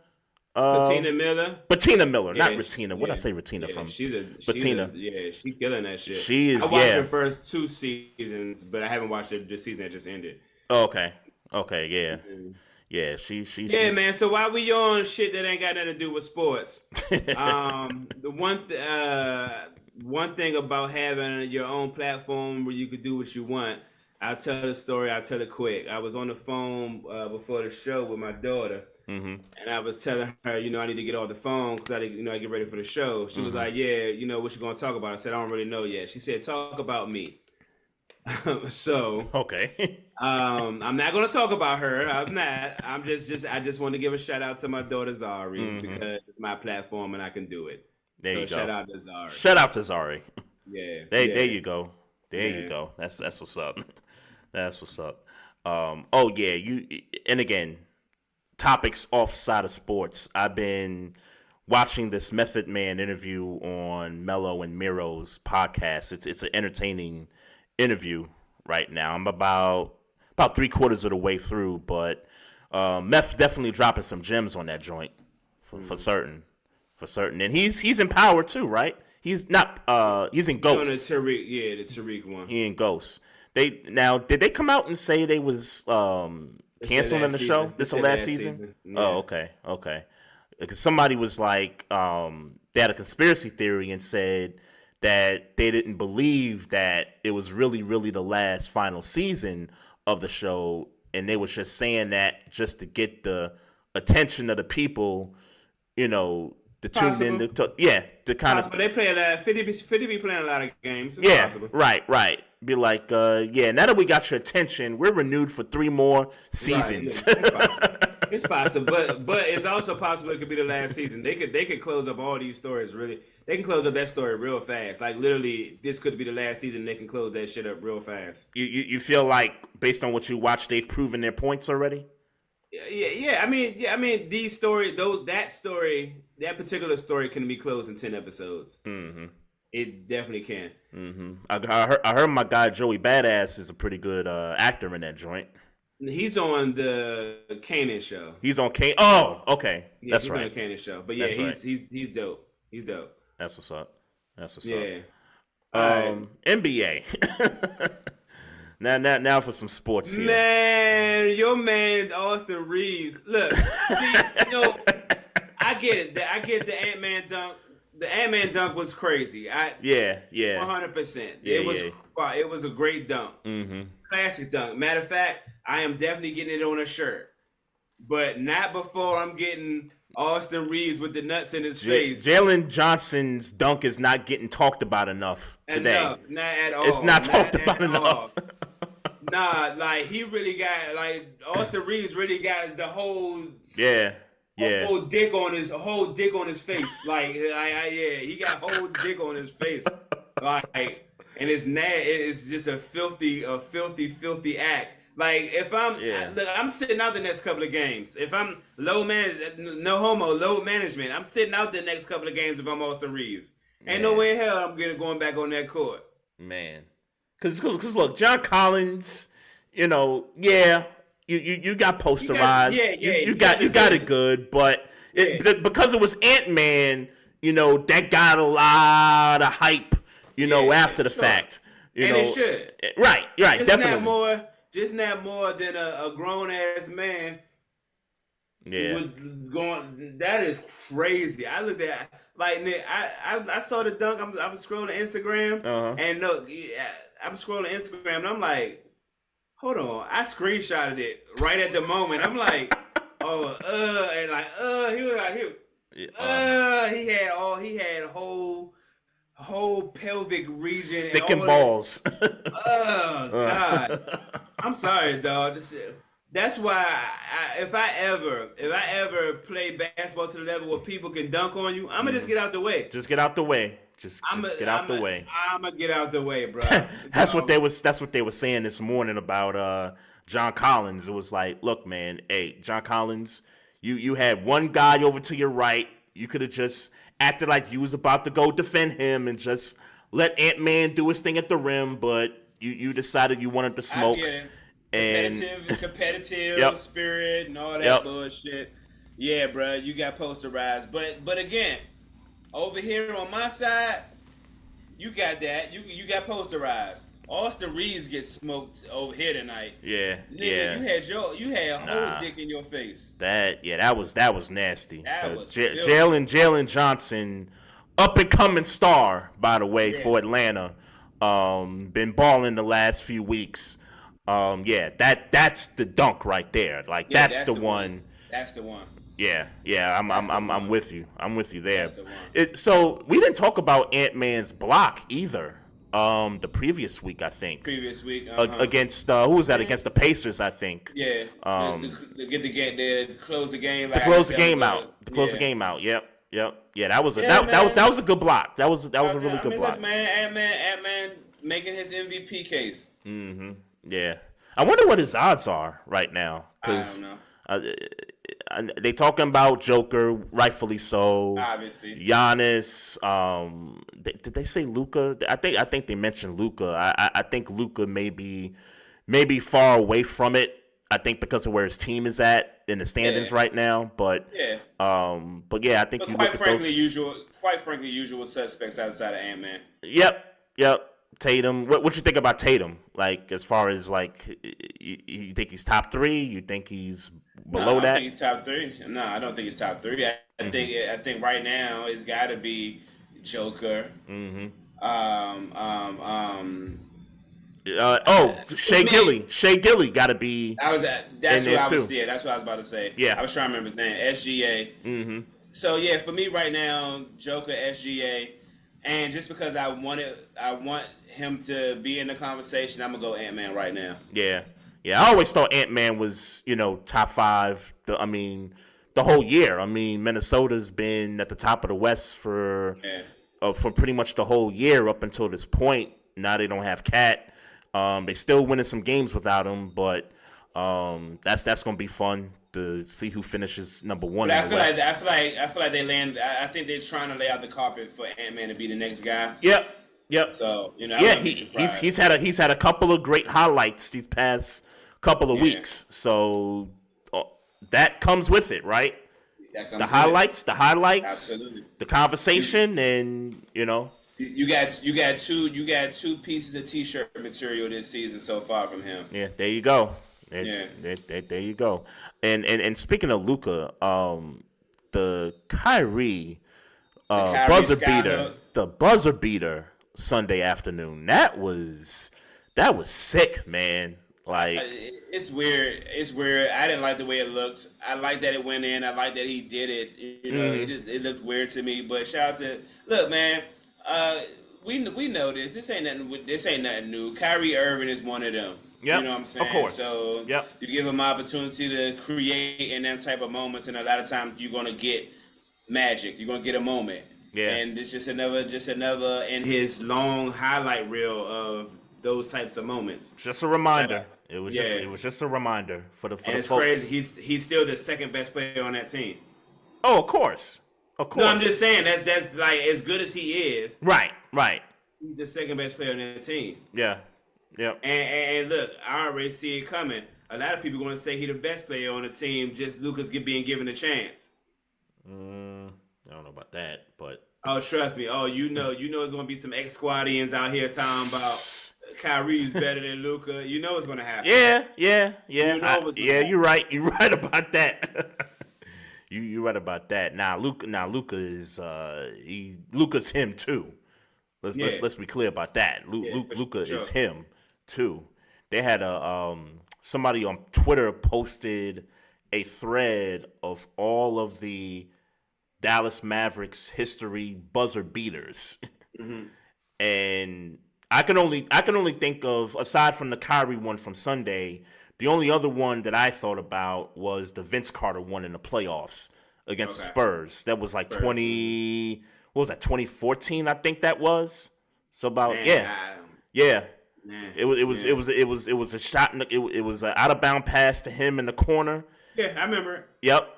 Miller. Bettina Miller, not Yeah, Retina. What did I say Retina from? Bettina. She's killing that shit. She is. I watched the first 2 seasons, but I haven't watched the season that just ended. Oh, okay, yeah. Yeah, she's Man. So while we on shit that ain't got nothing to do with sports, the one thing about having your own platform where you could do what you want, I'll tell the story. I'll tell it quick. I was on the phone before the show with my daughter, and I was telling her, I need to get off the phone because I get ready for the show. She was like, "Yeah, what you gonna talk about?" I said, "I don't really know yet." She said, "Talk about me." So okay. I'm not gonna talk about her. I'm not. I just want to give a shout out to my daughter Zari because it's my platform and I can do it. There you go. Shout out to Zari. Shout out to Zari. Yeah. There you go. There you go. That's what's up. That's what's up. Oh yeah, and again, topics offside of sports. I've been watching this Method Man interview on Mello and Miro's podcast. It's an entertaining interview right now. I'm about 3/4 of the way through, but Meth definitely dropping some gems on that joint for certain. And he's in Power too, right? He's not. He's in Ghost. The Tariq one. He in Ghost. Did they come out and say they was canceling the show? This the last season? Yeah. Oh, okay. Because somebody was like, they had a conspiracy theory and said that they didn't believe that it was really, really the last final season of the show, and they was just saying that just to get the attention of the people, to to tune in to kind of They play a lot. 50 be playing a lot of games. It's possible. right. Be like, now that we got your attention, we're renewed for 3 more seasons. Right, it's possible, but it's also possible it could be the last season. They could close up all these stories really. They can close up that story real fast. Like literally, this could be the last season. They can close that shit up real fast. You feel like based on what you watched, they've proven their points already? Yeah. I mean, these stories, that particular story can be closed in 10 episodes. Mm-hmm. It definitely can. Mm-hmm. I heard my guy Joey Badass is a pretty good actor in that joint. He's on the Kanan show. He's on Kanan. Oh, okay. Yeah, That's he's right. on the Kanan show. But yeah, he's dope. He's dope. That's what's up. Yeah. NBA. Now for some sports here. Man, your man Austin Reeves. Look, see, I get it. I get the Ant-Man dunk. The Ant-Man dunk was crazy. 100%. It was a great dunk. Mm-hmm. Classic dunk. Matter of fact, I am definitely getting it on a shirt, but not before I'm getting Austin Reeves with the nuts in his face. Jalen Johnson's dunk is not getting talked about enough today. Not at all. It's not talked about enough. Nah, like he really got Austin Reeves really got the whole a whole dick on his face. He got whole dick on his face. And it's just a filthy act. Like if I'm sitting out the next couple of games. If I'm load management. I'm sitting out the next couple of games if I'm Austin Reeves. Ain't no way in hell I'm going back on that court. Man, because look, John Collins, you got posterized. You got it good, but because it was Ant-Man, that got a lot of hype. After the fact, it should. Right, definitely. Just not more than a grown ass man. Yeah. That is crazy. I looked at I saw the dunk. I was scrolling Instagram, and look, I'm scrolling Instagram, and I'm like, hold on. I screenshotted it right at the moment. I'm like, he was like, he had whole pelvic region, sticking balls. Oh God, I'm sorry, dog. That's why if I ever play basketball to the level where people can dunk on you, I'm gonna just get out the way. Just get out the way. Just get out the way. I'm gonna get out the way, bro. That's what they were saying this morning about John Collins. It was like, look, man, hey, John Collins, you had one guy over to your right. You could have just acted like you was about to go defend him and just let Ant-Man do his thing at the rim, but you decided you wanted to smoke. I get it. And competitive spirit and all that bullshit. Yeah, bro, you got posterized. But again, over here on my side, you got that. You got posterized. Austin Reeves gets smoked over here tonight. Yeah, nigga, you had a whole dick in your face. That was nasty. That was Jalen Johnson, up and coming star, by the way, for Atlanta. Been balling the last few weeks. That's the dunk right there. Like that's the one. That's the one. Yeah, I'm with you. I'm with you there. That's the one. So we didn't talk about Ant-Man's block either. The previous week, I think. Against who was that? Against the Pacers, I think. Yeah. To close the game. To close the game out. To close the game out. Yep. Yeah, that was a good block. That was a really good block. Look, man, Ant-Man making his MVP case. Mm-hmm. Yeah. I wonder what his odds are right now. I don't know. They talking about Joker, rightfully so. Obviously, Giannis. Did they say Luka? I think they mentioned Luka. I think Luka may be far away from it. I think because of where his team is at in the standings right now. But I think you look at those. Quite frankly, usual suspects outside of Ant-Man. Yep. Tatum. What you think about Tatum? Like as far as like, you think he's top 3? You think he's below that? I think he's top 3. No, I don't think he's top 3. I think right now it's got to be Joker. Mm-hmm. Shea Gilly got to be. That's what I was about to say. Yeah, I was trying to remember his name. SGA. Mm-hmm. So yeah, for me right now, Joker SGA, and just because I want him to be in the conversation, I'm gonna go Ant-Man right now. Yeah, yeah. I always thought Ant-Man was, top five. The whole year. I mean, Minnesota's been at the top of the West Yeah. for pretty much the whole year up until this point. Now they don't have Cat. They still winning some games without him, but that's gonna be fun to see who finishes number one. But in the West. I feel like they land. I think they're trying to lay out the carpet for Ant-Man to be the next guy. Yep. So I Yeah, wouldn't be surprised. he's had a couple of great highlights these past couple of weeks. So that comes with it, right? That comes The with highlights, Absolutely. the conversation, and You got two pieces of T-shirt material this season so far from him. yeah, there you go. Yeah. There you go. And speaking of Luka, the Kyrie buzzer beater, the buzzer beater Sunday afternoon. That was sick, man. Like It's weird. It's weird. I didn't like the way it looked. I like that it went in. I like that he did it. It looked weird to me. But shout out to look, man. We know this. This ain't nothing new. Kyrie Irving is one of them. Yep, You know what I'm saying? of course. So Yep. you give him opportunity to create in them type of moments, and a lot of times you're gonna get magic. You're gonna get a moment. Yeah. And it's just another in his long highlight reel of those types of moments. just a reminder. It was Yeah. just a reminder for the And it's folks. crazy. He's still the second best player on that team. Oh, of course. No, I'm just saying that's like as good as he is. Right. He's the second best player on that team. Yeah. Yep. And look, I already see it coming. A lot of people going to say he's the best player on the team. Just Lucas being given a chance. I don't know about that, but Oh, trust me. Oh, you know, it's going to be some ex-squadians out here talking about Kyrie's better than Luka. You know it's going to happen. yeah. You know what's going on. You're right. You're right about that. You're right about that. Now Luka is Luka's him too. Let's be clear about that. Luka sure. is him too. They had somebody on Twitter posted a thread of all of the Dallas Mavericks history buzzer beaters, and I can only think of, aside from the Kyrie one from Sunday, the only other one that I thought about was the Vince Carter one in the playoffs against the Spurs. That was like 2014, I think that was. So about yeah. It was a shot. It was an out of bound pass to him in the corner. Yeah, I remember it. Yep.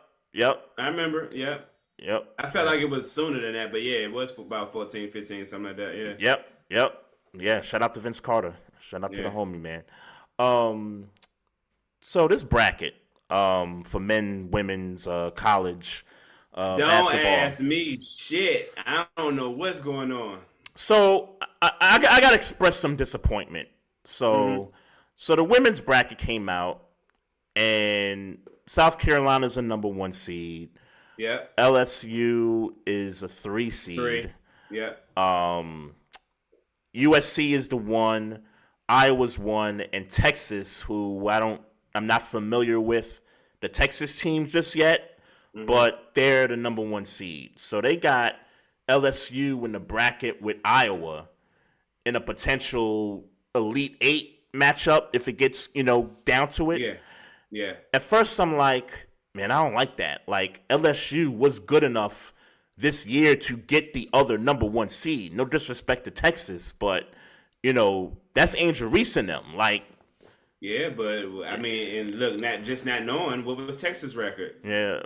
I remember. Yep. I felt like it was sooner than that, but yeah, it was about 14, 15, something like that. Yeah. Yep. Yeah. Shout out to Vince Carter. Shout out to the homie, man. So this bracket, for men, women's, college, basketball. Don't ask me shit. I don't know what's going on. So I got to express some disappointment. So the women's bracket came out, and South Carolina's a number 1 seed. Yeah. LSU is a 3 seed. 3. Yeah. USC is the 1. Iowa's 1, and Texas, who I'm not familiar with the Texas team just yet, but they're the number 1 seed. So they got LSU in the bracket with Iowa in a potential Elite 8 matchup if it gets, down to it. Yeah. At first I'm like, man, I don't like that. Like, LSU was good enough this year to get the other number 1 seed. No disrespect to Texas, but, that's Angel Reese in them. Like, yeah, but I mean, and look, not knowing what was Texas' record. yeah,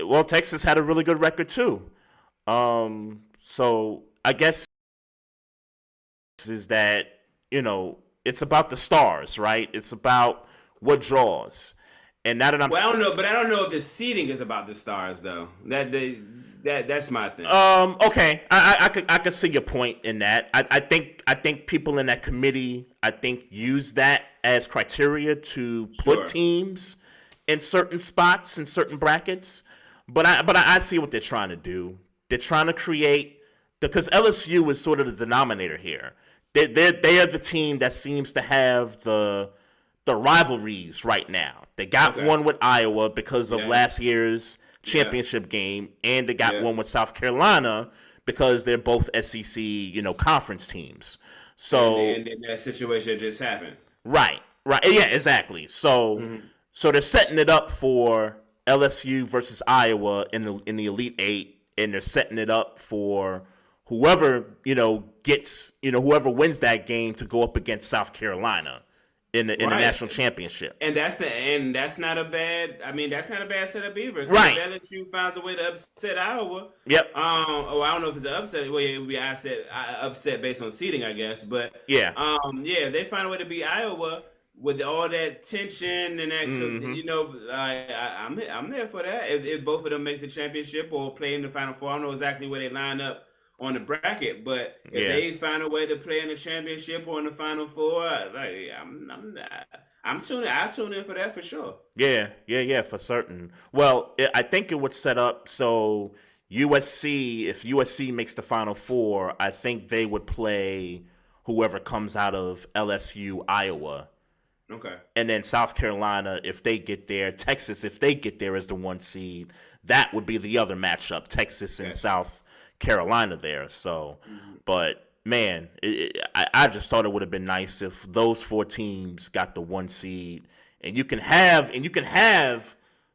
well, Texas had a really good record too. So I guess is that, it's about the stars, right? It's about what draws. And now that I don't know, but I don't know if the seeding is about the stars though. That's my thing. Okay, I could see your point in that. I think people in that committee use that as criteria to put teams in certain spots in certain brackets. But I see what they're trying to do. They're trying to create, because LSU is sort of the denominator here. They are the team that seems to have the rivalries right now. They got one with Iowa because of last year's championship game, and they got one with South Carolina because they're both SEC, conference teams. So and that situation just happened. Right, yeah, exactly. So they're setting it up for LSU versus Iowa in the Elite Eight, and they're setting it up for whoever whoever wins that game to go up against South Carolina in the national championship. And that's not a bad setup either. Right. If LSU finds a way to upset Iowa. Yep. I don't know if it's an upset. Well, it would be upset based on seeding, I guess. But yeah. If they find a way to beat Iowa with all that tension and that, I'm there for that. If both of them make the championship or play in the Final Four, I don't know exactly where they line up on the bracket, but if they find a way to play in the championship or in the Final Four, I tune in for that for sure. Yeah, for certain. Well, I think it would set up so USC, if USC makes the Final Four, I think they would play whoever comes out of LSU, Iowa. Okay. And then South Carolina, if they get there, Texas, if they get there as the 1 seed, that would be the other matchup, Texas and South Carolina there. So, but man, I just thought it would have been nice if those 4 teams got the 1 seed, and you can have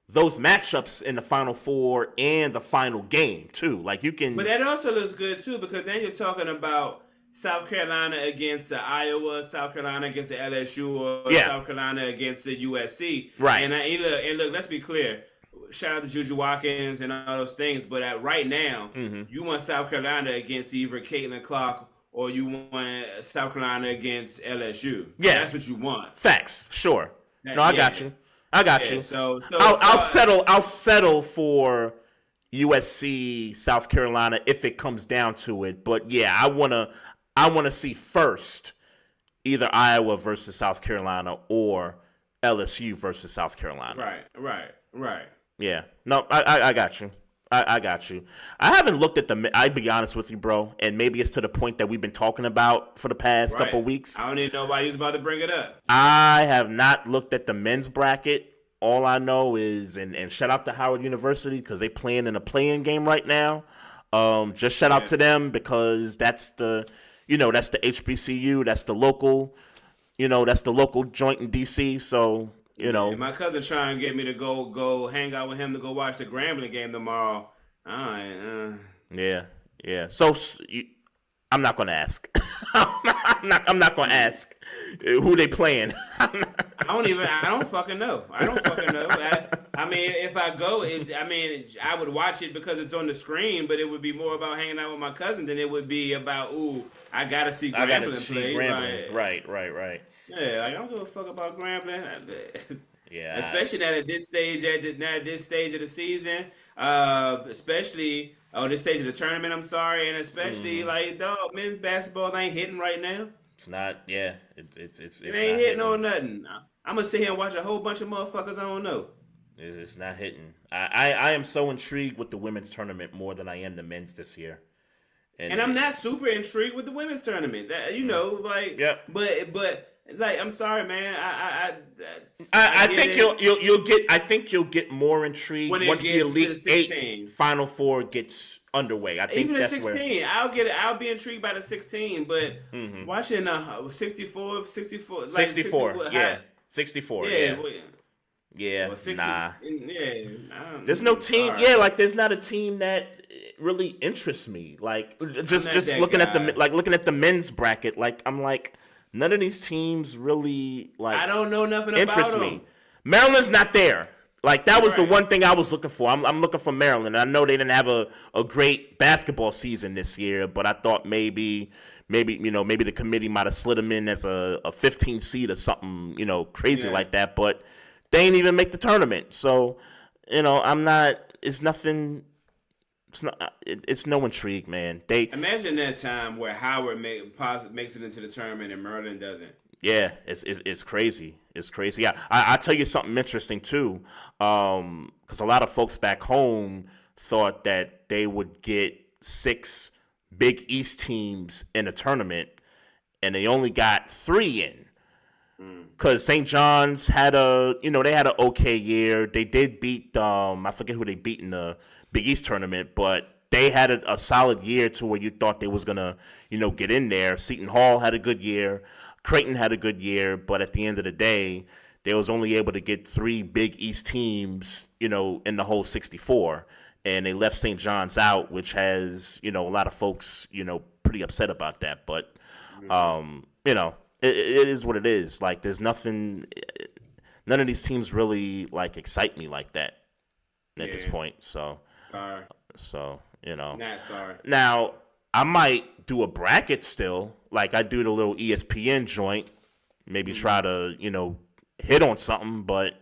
those matchups in the Final Four and the final game too. Like you can. But that also looks good too, because then you're talking about South Carolina against Iowa, South Carolina against the LSU, or South Carolina against the USC. Right. And look, let's be clear. Shout out to Juju Watkins and all those things, but right now, you want South Carolina against either Caitlin Clark or you want South Carolina against LSU. Yeah, that's what you want. Facts, sure. I got you. So I'll settle for USC, South Carolina if it comes down to it. But yeah, I wanna see first either Iowa versus South Carolina or LSU versus South Carolina. Right. Yeah. No, I got you. I got you. I haven't looked at I'll be honest with you, bro, and maybe it's to the point that we've been talking about for the past couple weeks. I don't even know why you was about to bring it up. I have not looked at the men's bracket. All I know is, and shout out to Howard University because they playing in a play-in game right now. Just shout out to them because that's the HBCU, that's the local joint in DC. So. My cousin trying to get me to go hang out with him to go watch the Grambling game tomorrow. Yeah. So I'm not gonna ask. I'm not gonna ask who they playing. I don't fucking know. I mean, if I go, I would watch it because it's on the screen, but it would be more about hanging out with my cousin than it would be about, I gotta see Grambling play. Right. Yeah, I don't give a fuck about Grambling. Yeah, especially at this stage of the season, especially this stage of the tournament. I'm sorry, and especially men's basketball ain't hitting right now. It's not. Yeah, it's it ain't hitting on nothing. I'm gonna sit here and watch a whole bunch of motherfuckers I don't know. It's not hitting. I am so intrigued with the women's tournament more than I am the men's this year. And I'm not super intrigued with the women's tournament. But I'm sorry, man. I think you'll get more intrigue once the Elite 8 Final Four gets underway. I think even that's the 16. where I'll be intrigued by the 16, but watching 64. 64. Yeah. 64. Yeah. Well, 60, nah. Yeah. There's no team. Right. Yeah, there's not a team that really interests me. Just looking at the men's bracket. I'm like. None of these teams really I don't know nothing interest about me. them. Maryland's not there. That was the one thing I was looking for. I'm looking for Maryland. I know they didn't have a great basketball season this year, but I thought maybe the committee might have slid them in as a 15 seed or something, crazy like that. But they ain't even make the tournament. So, I'm not. It's nothing. It's no intrigue, man. Imagine that time where Howard makes it into the tournament and Maryland doesn't. Yeah, it's crazy. It's crazy. Yeah, I'll tell you something interesting too, because a lot of folks back home thought that they would get 6 Big East teams in a tournament, and they only got 3 in. Because St. John's had they had an okay year. They did beat, I forget who they beat in the Big East tournament, but they had a solid year to where you thought they was gonna, get in there. Seton Hall had a good year. Creighton had a good year, but at the end of the day, they was only able to get 3 Big East teams, in the whole 64, and they left St. John's out, which has, a lot of folks, pretty upset about that. But, it is what it is. Like, there's nothing. None of these teams really excite me like that at this point. So, Sorry. Not sorry. Now, I might do a bracket still, like I do the little ESPN joint. Maybe try to hit on something, but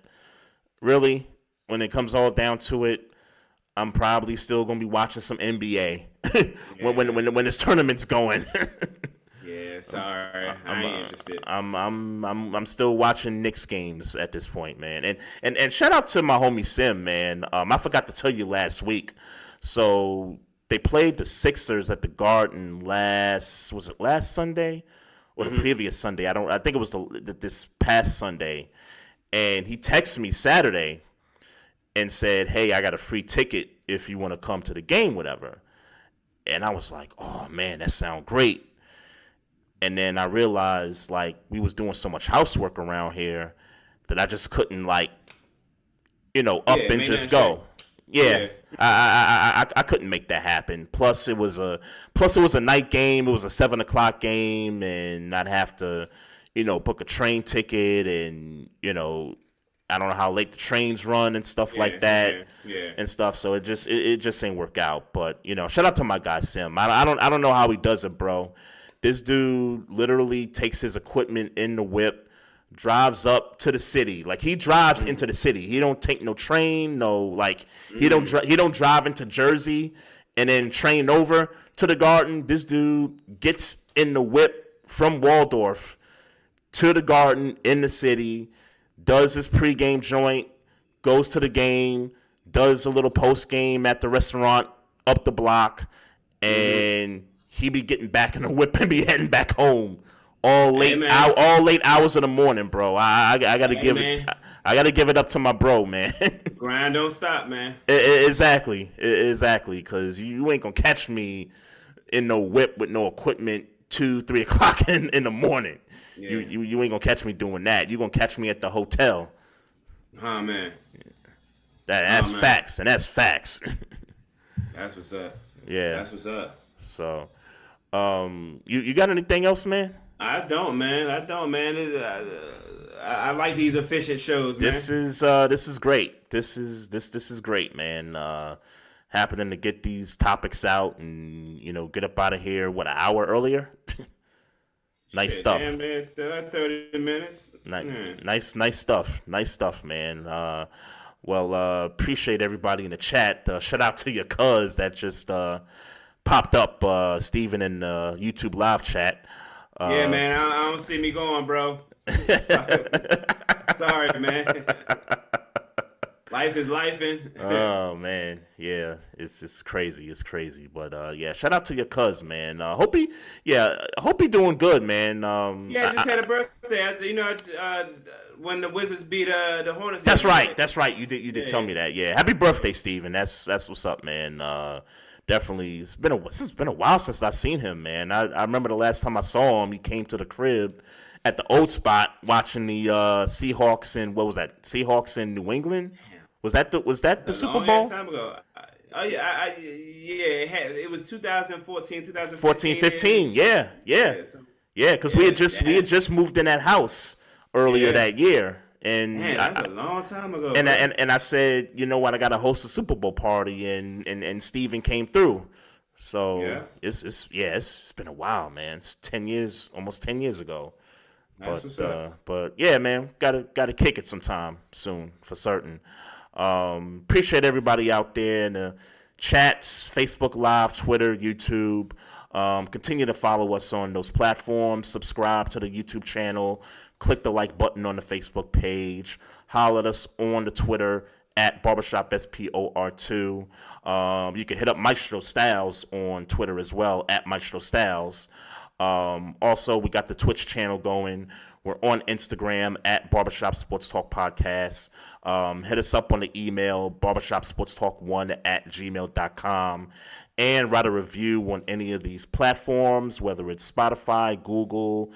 really, when it comes all down to it, I'm probably still gonna be watching some NBA when this tournament's going. Yeah, sorry, I ain't interested. I'm still watching Knicks games at this point, man. And shout out to my homie Sim, man. I forgot to tell you last week. So they played the Sixers at the Garden last Sunday or the previous Sunday? I think it was this past Sunday. And he texted me Saturday and said, "Hey, I got a free ticket if you want to come to the game, whatever." And I was like, "Oh man, that sounds great." And then I realized we was doing so much housework around here that I just couldn't up and just go. Yeah. I couldn't make that happen. Plus it was a night game. It was a 7:00 game, and I'd have to, book a train ticket, and I don't know how late the trains run and stuff like that, and stuff. So it just ain't work out. But shout out to my guy Sim. I don't know how he does it, bro. This dude literally takes his equipment in the whip, drives up to the city. He drives into the city. He don't take no train, he don't drive into Jersey and then train over to the Garden. This dude gets in the whip from Waldorf to the Garden in the city, does his pregame joint, goes to the game, does a little post game at the restaurant up the block, and he be getting back in the whip and be heading back home all late hours of the morning, bro. I gotta give it. I gotta give it up to my bro, man. Grind don't stop, man. Exactly, because you ain't gonna catch me in no whip with no equipment 2-3 o'clock in the morning. Yeah. You ain't gonna catch me doing that. You gonna catch me at the hotel. Oh man. That's facts, and that's facts. That's what's up. Yeah. That's what's up. So, you got anything else, man? I don't, man. I like these efficient shows, man. This is great. This is great, man. Happening to get these topics out and get up out of here an hour earlier. Nice stuff. Damn, man, 30 minutes. Nice stuff, man. Appreciate everybody in the chat. Shout out to your cuz that just popped up, Steven, in the YouTube live chat. Yeah, man, I don't see me going, bro. Sorry, man. Life is lifing. Oh man, yeah, it's crazy. It's crazy, but yeah, shout out to your cuz, man. Hope he doing good, man. Just had a birthday. When the Wizards beat the Hornets. That's right. You did tell me that. Yeah, happy birthday, Steven. That's what's up, man. Definitely, it's been a while since I've seen him, man. I remember the last time I saw him, he came to the crib at the old spot watching the Seahawks and what was that? Seahawks in New England. Was that the Super Bowl? Time ago. It was 2014, 15. Yeah, because we had just moved in that house earlier that year. And man, that's a long time ago. And I said, you know what, I got to host a Super Bowl party, and Steven came through. So it's been a while, man. It's almost 10 years ago. But yeah, man, gotta kick it sometime soon for certain. Appreciate everybody out there in the chats, Facebook Live, Twitter, YouTube. Continue to follow us on those platforms. Subscribe to the YouTube channel. Click the like button on the Facebook page. Holler at us on the Twitter at Barbershop SPOR2. You can hit up Maestro Styles on Twitter as well, at Maestro Styles. Also, we got the Twitch channel going We're on Instagram at Barbershop Sports Talk Podcast. Hit us up on the email, barbershopsportstalk1@gmail.com, and write a review on any of these platforms, whether it's Spotify, Google,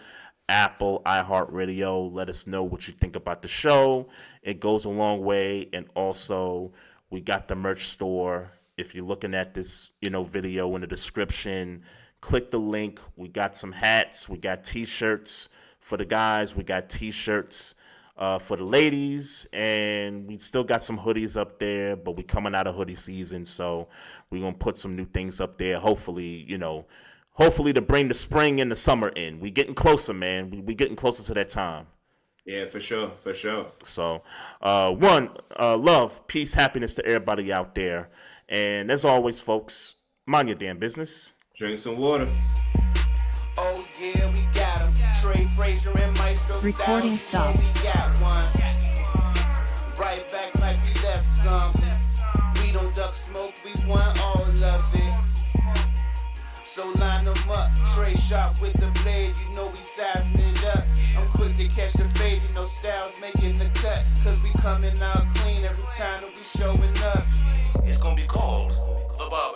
Apple, iHeartRadio. Let us know what you think about the show. It goes a long way. And also, we got the merch store. If you're looking at this, video in the description, click the link. We got some hats. We got T-shirts for the guys. We got T-shirts for the ladies. And we still got some hoodies up there, but we coming out of hoodie season. So we're going to put some new things up there. Hopefully to bring the spring and the summer in. We getting closer, man. We getting closer to that time. Yeah, for sure. So, love, peace, happiness to everybody out there. And as always, folks, mind your damn business. Drink some water. Oh yeah, we got him. Trey Frazier and Maestro Recording Styles, stopped. We got one. Right back like we left something. We don't duck smoke, we want all of it. So line them up, Trey sharp with the blade, we sizing it up. I'm quick to catch the fade, Styles making the cut. Cause we coming out clean every time that we showing up. It's gonna be called The Barber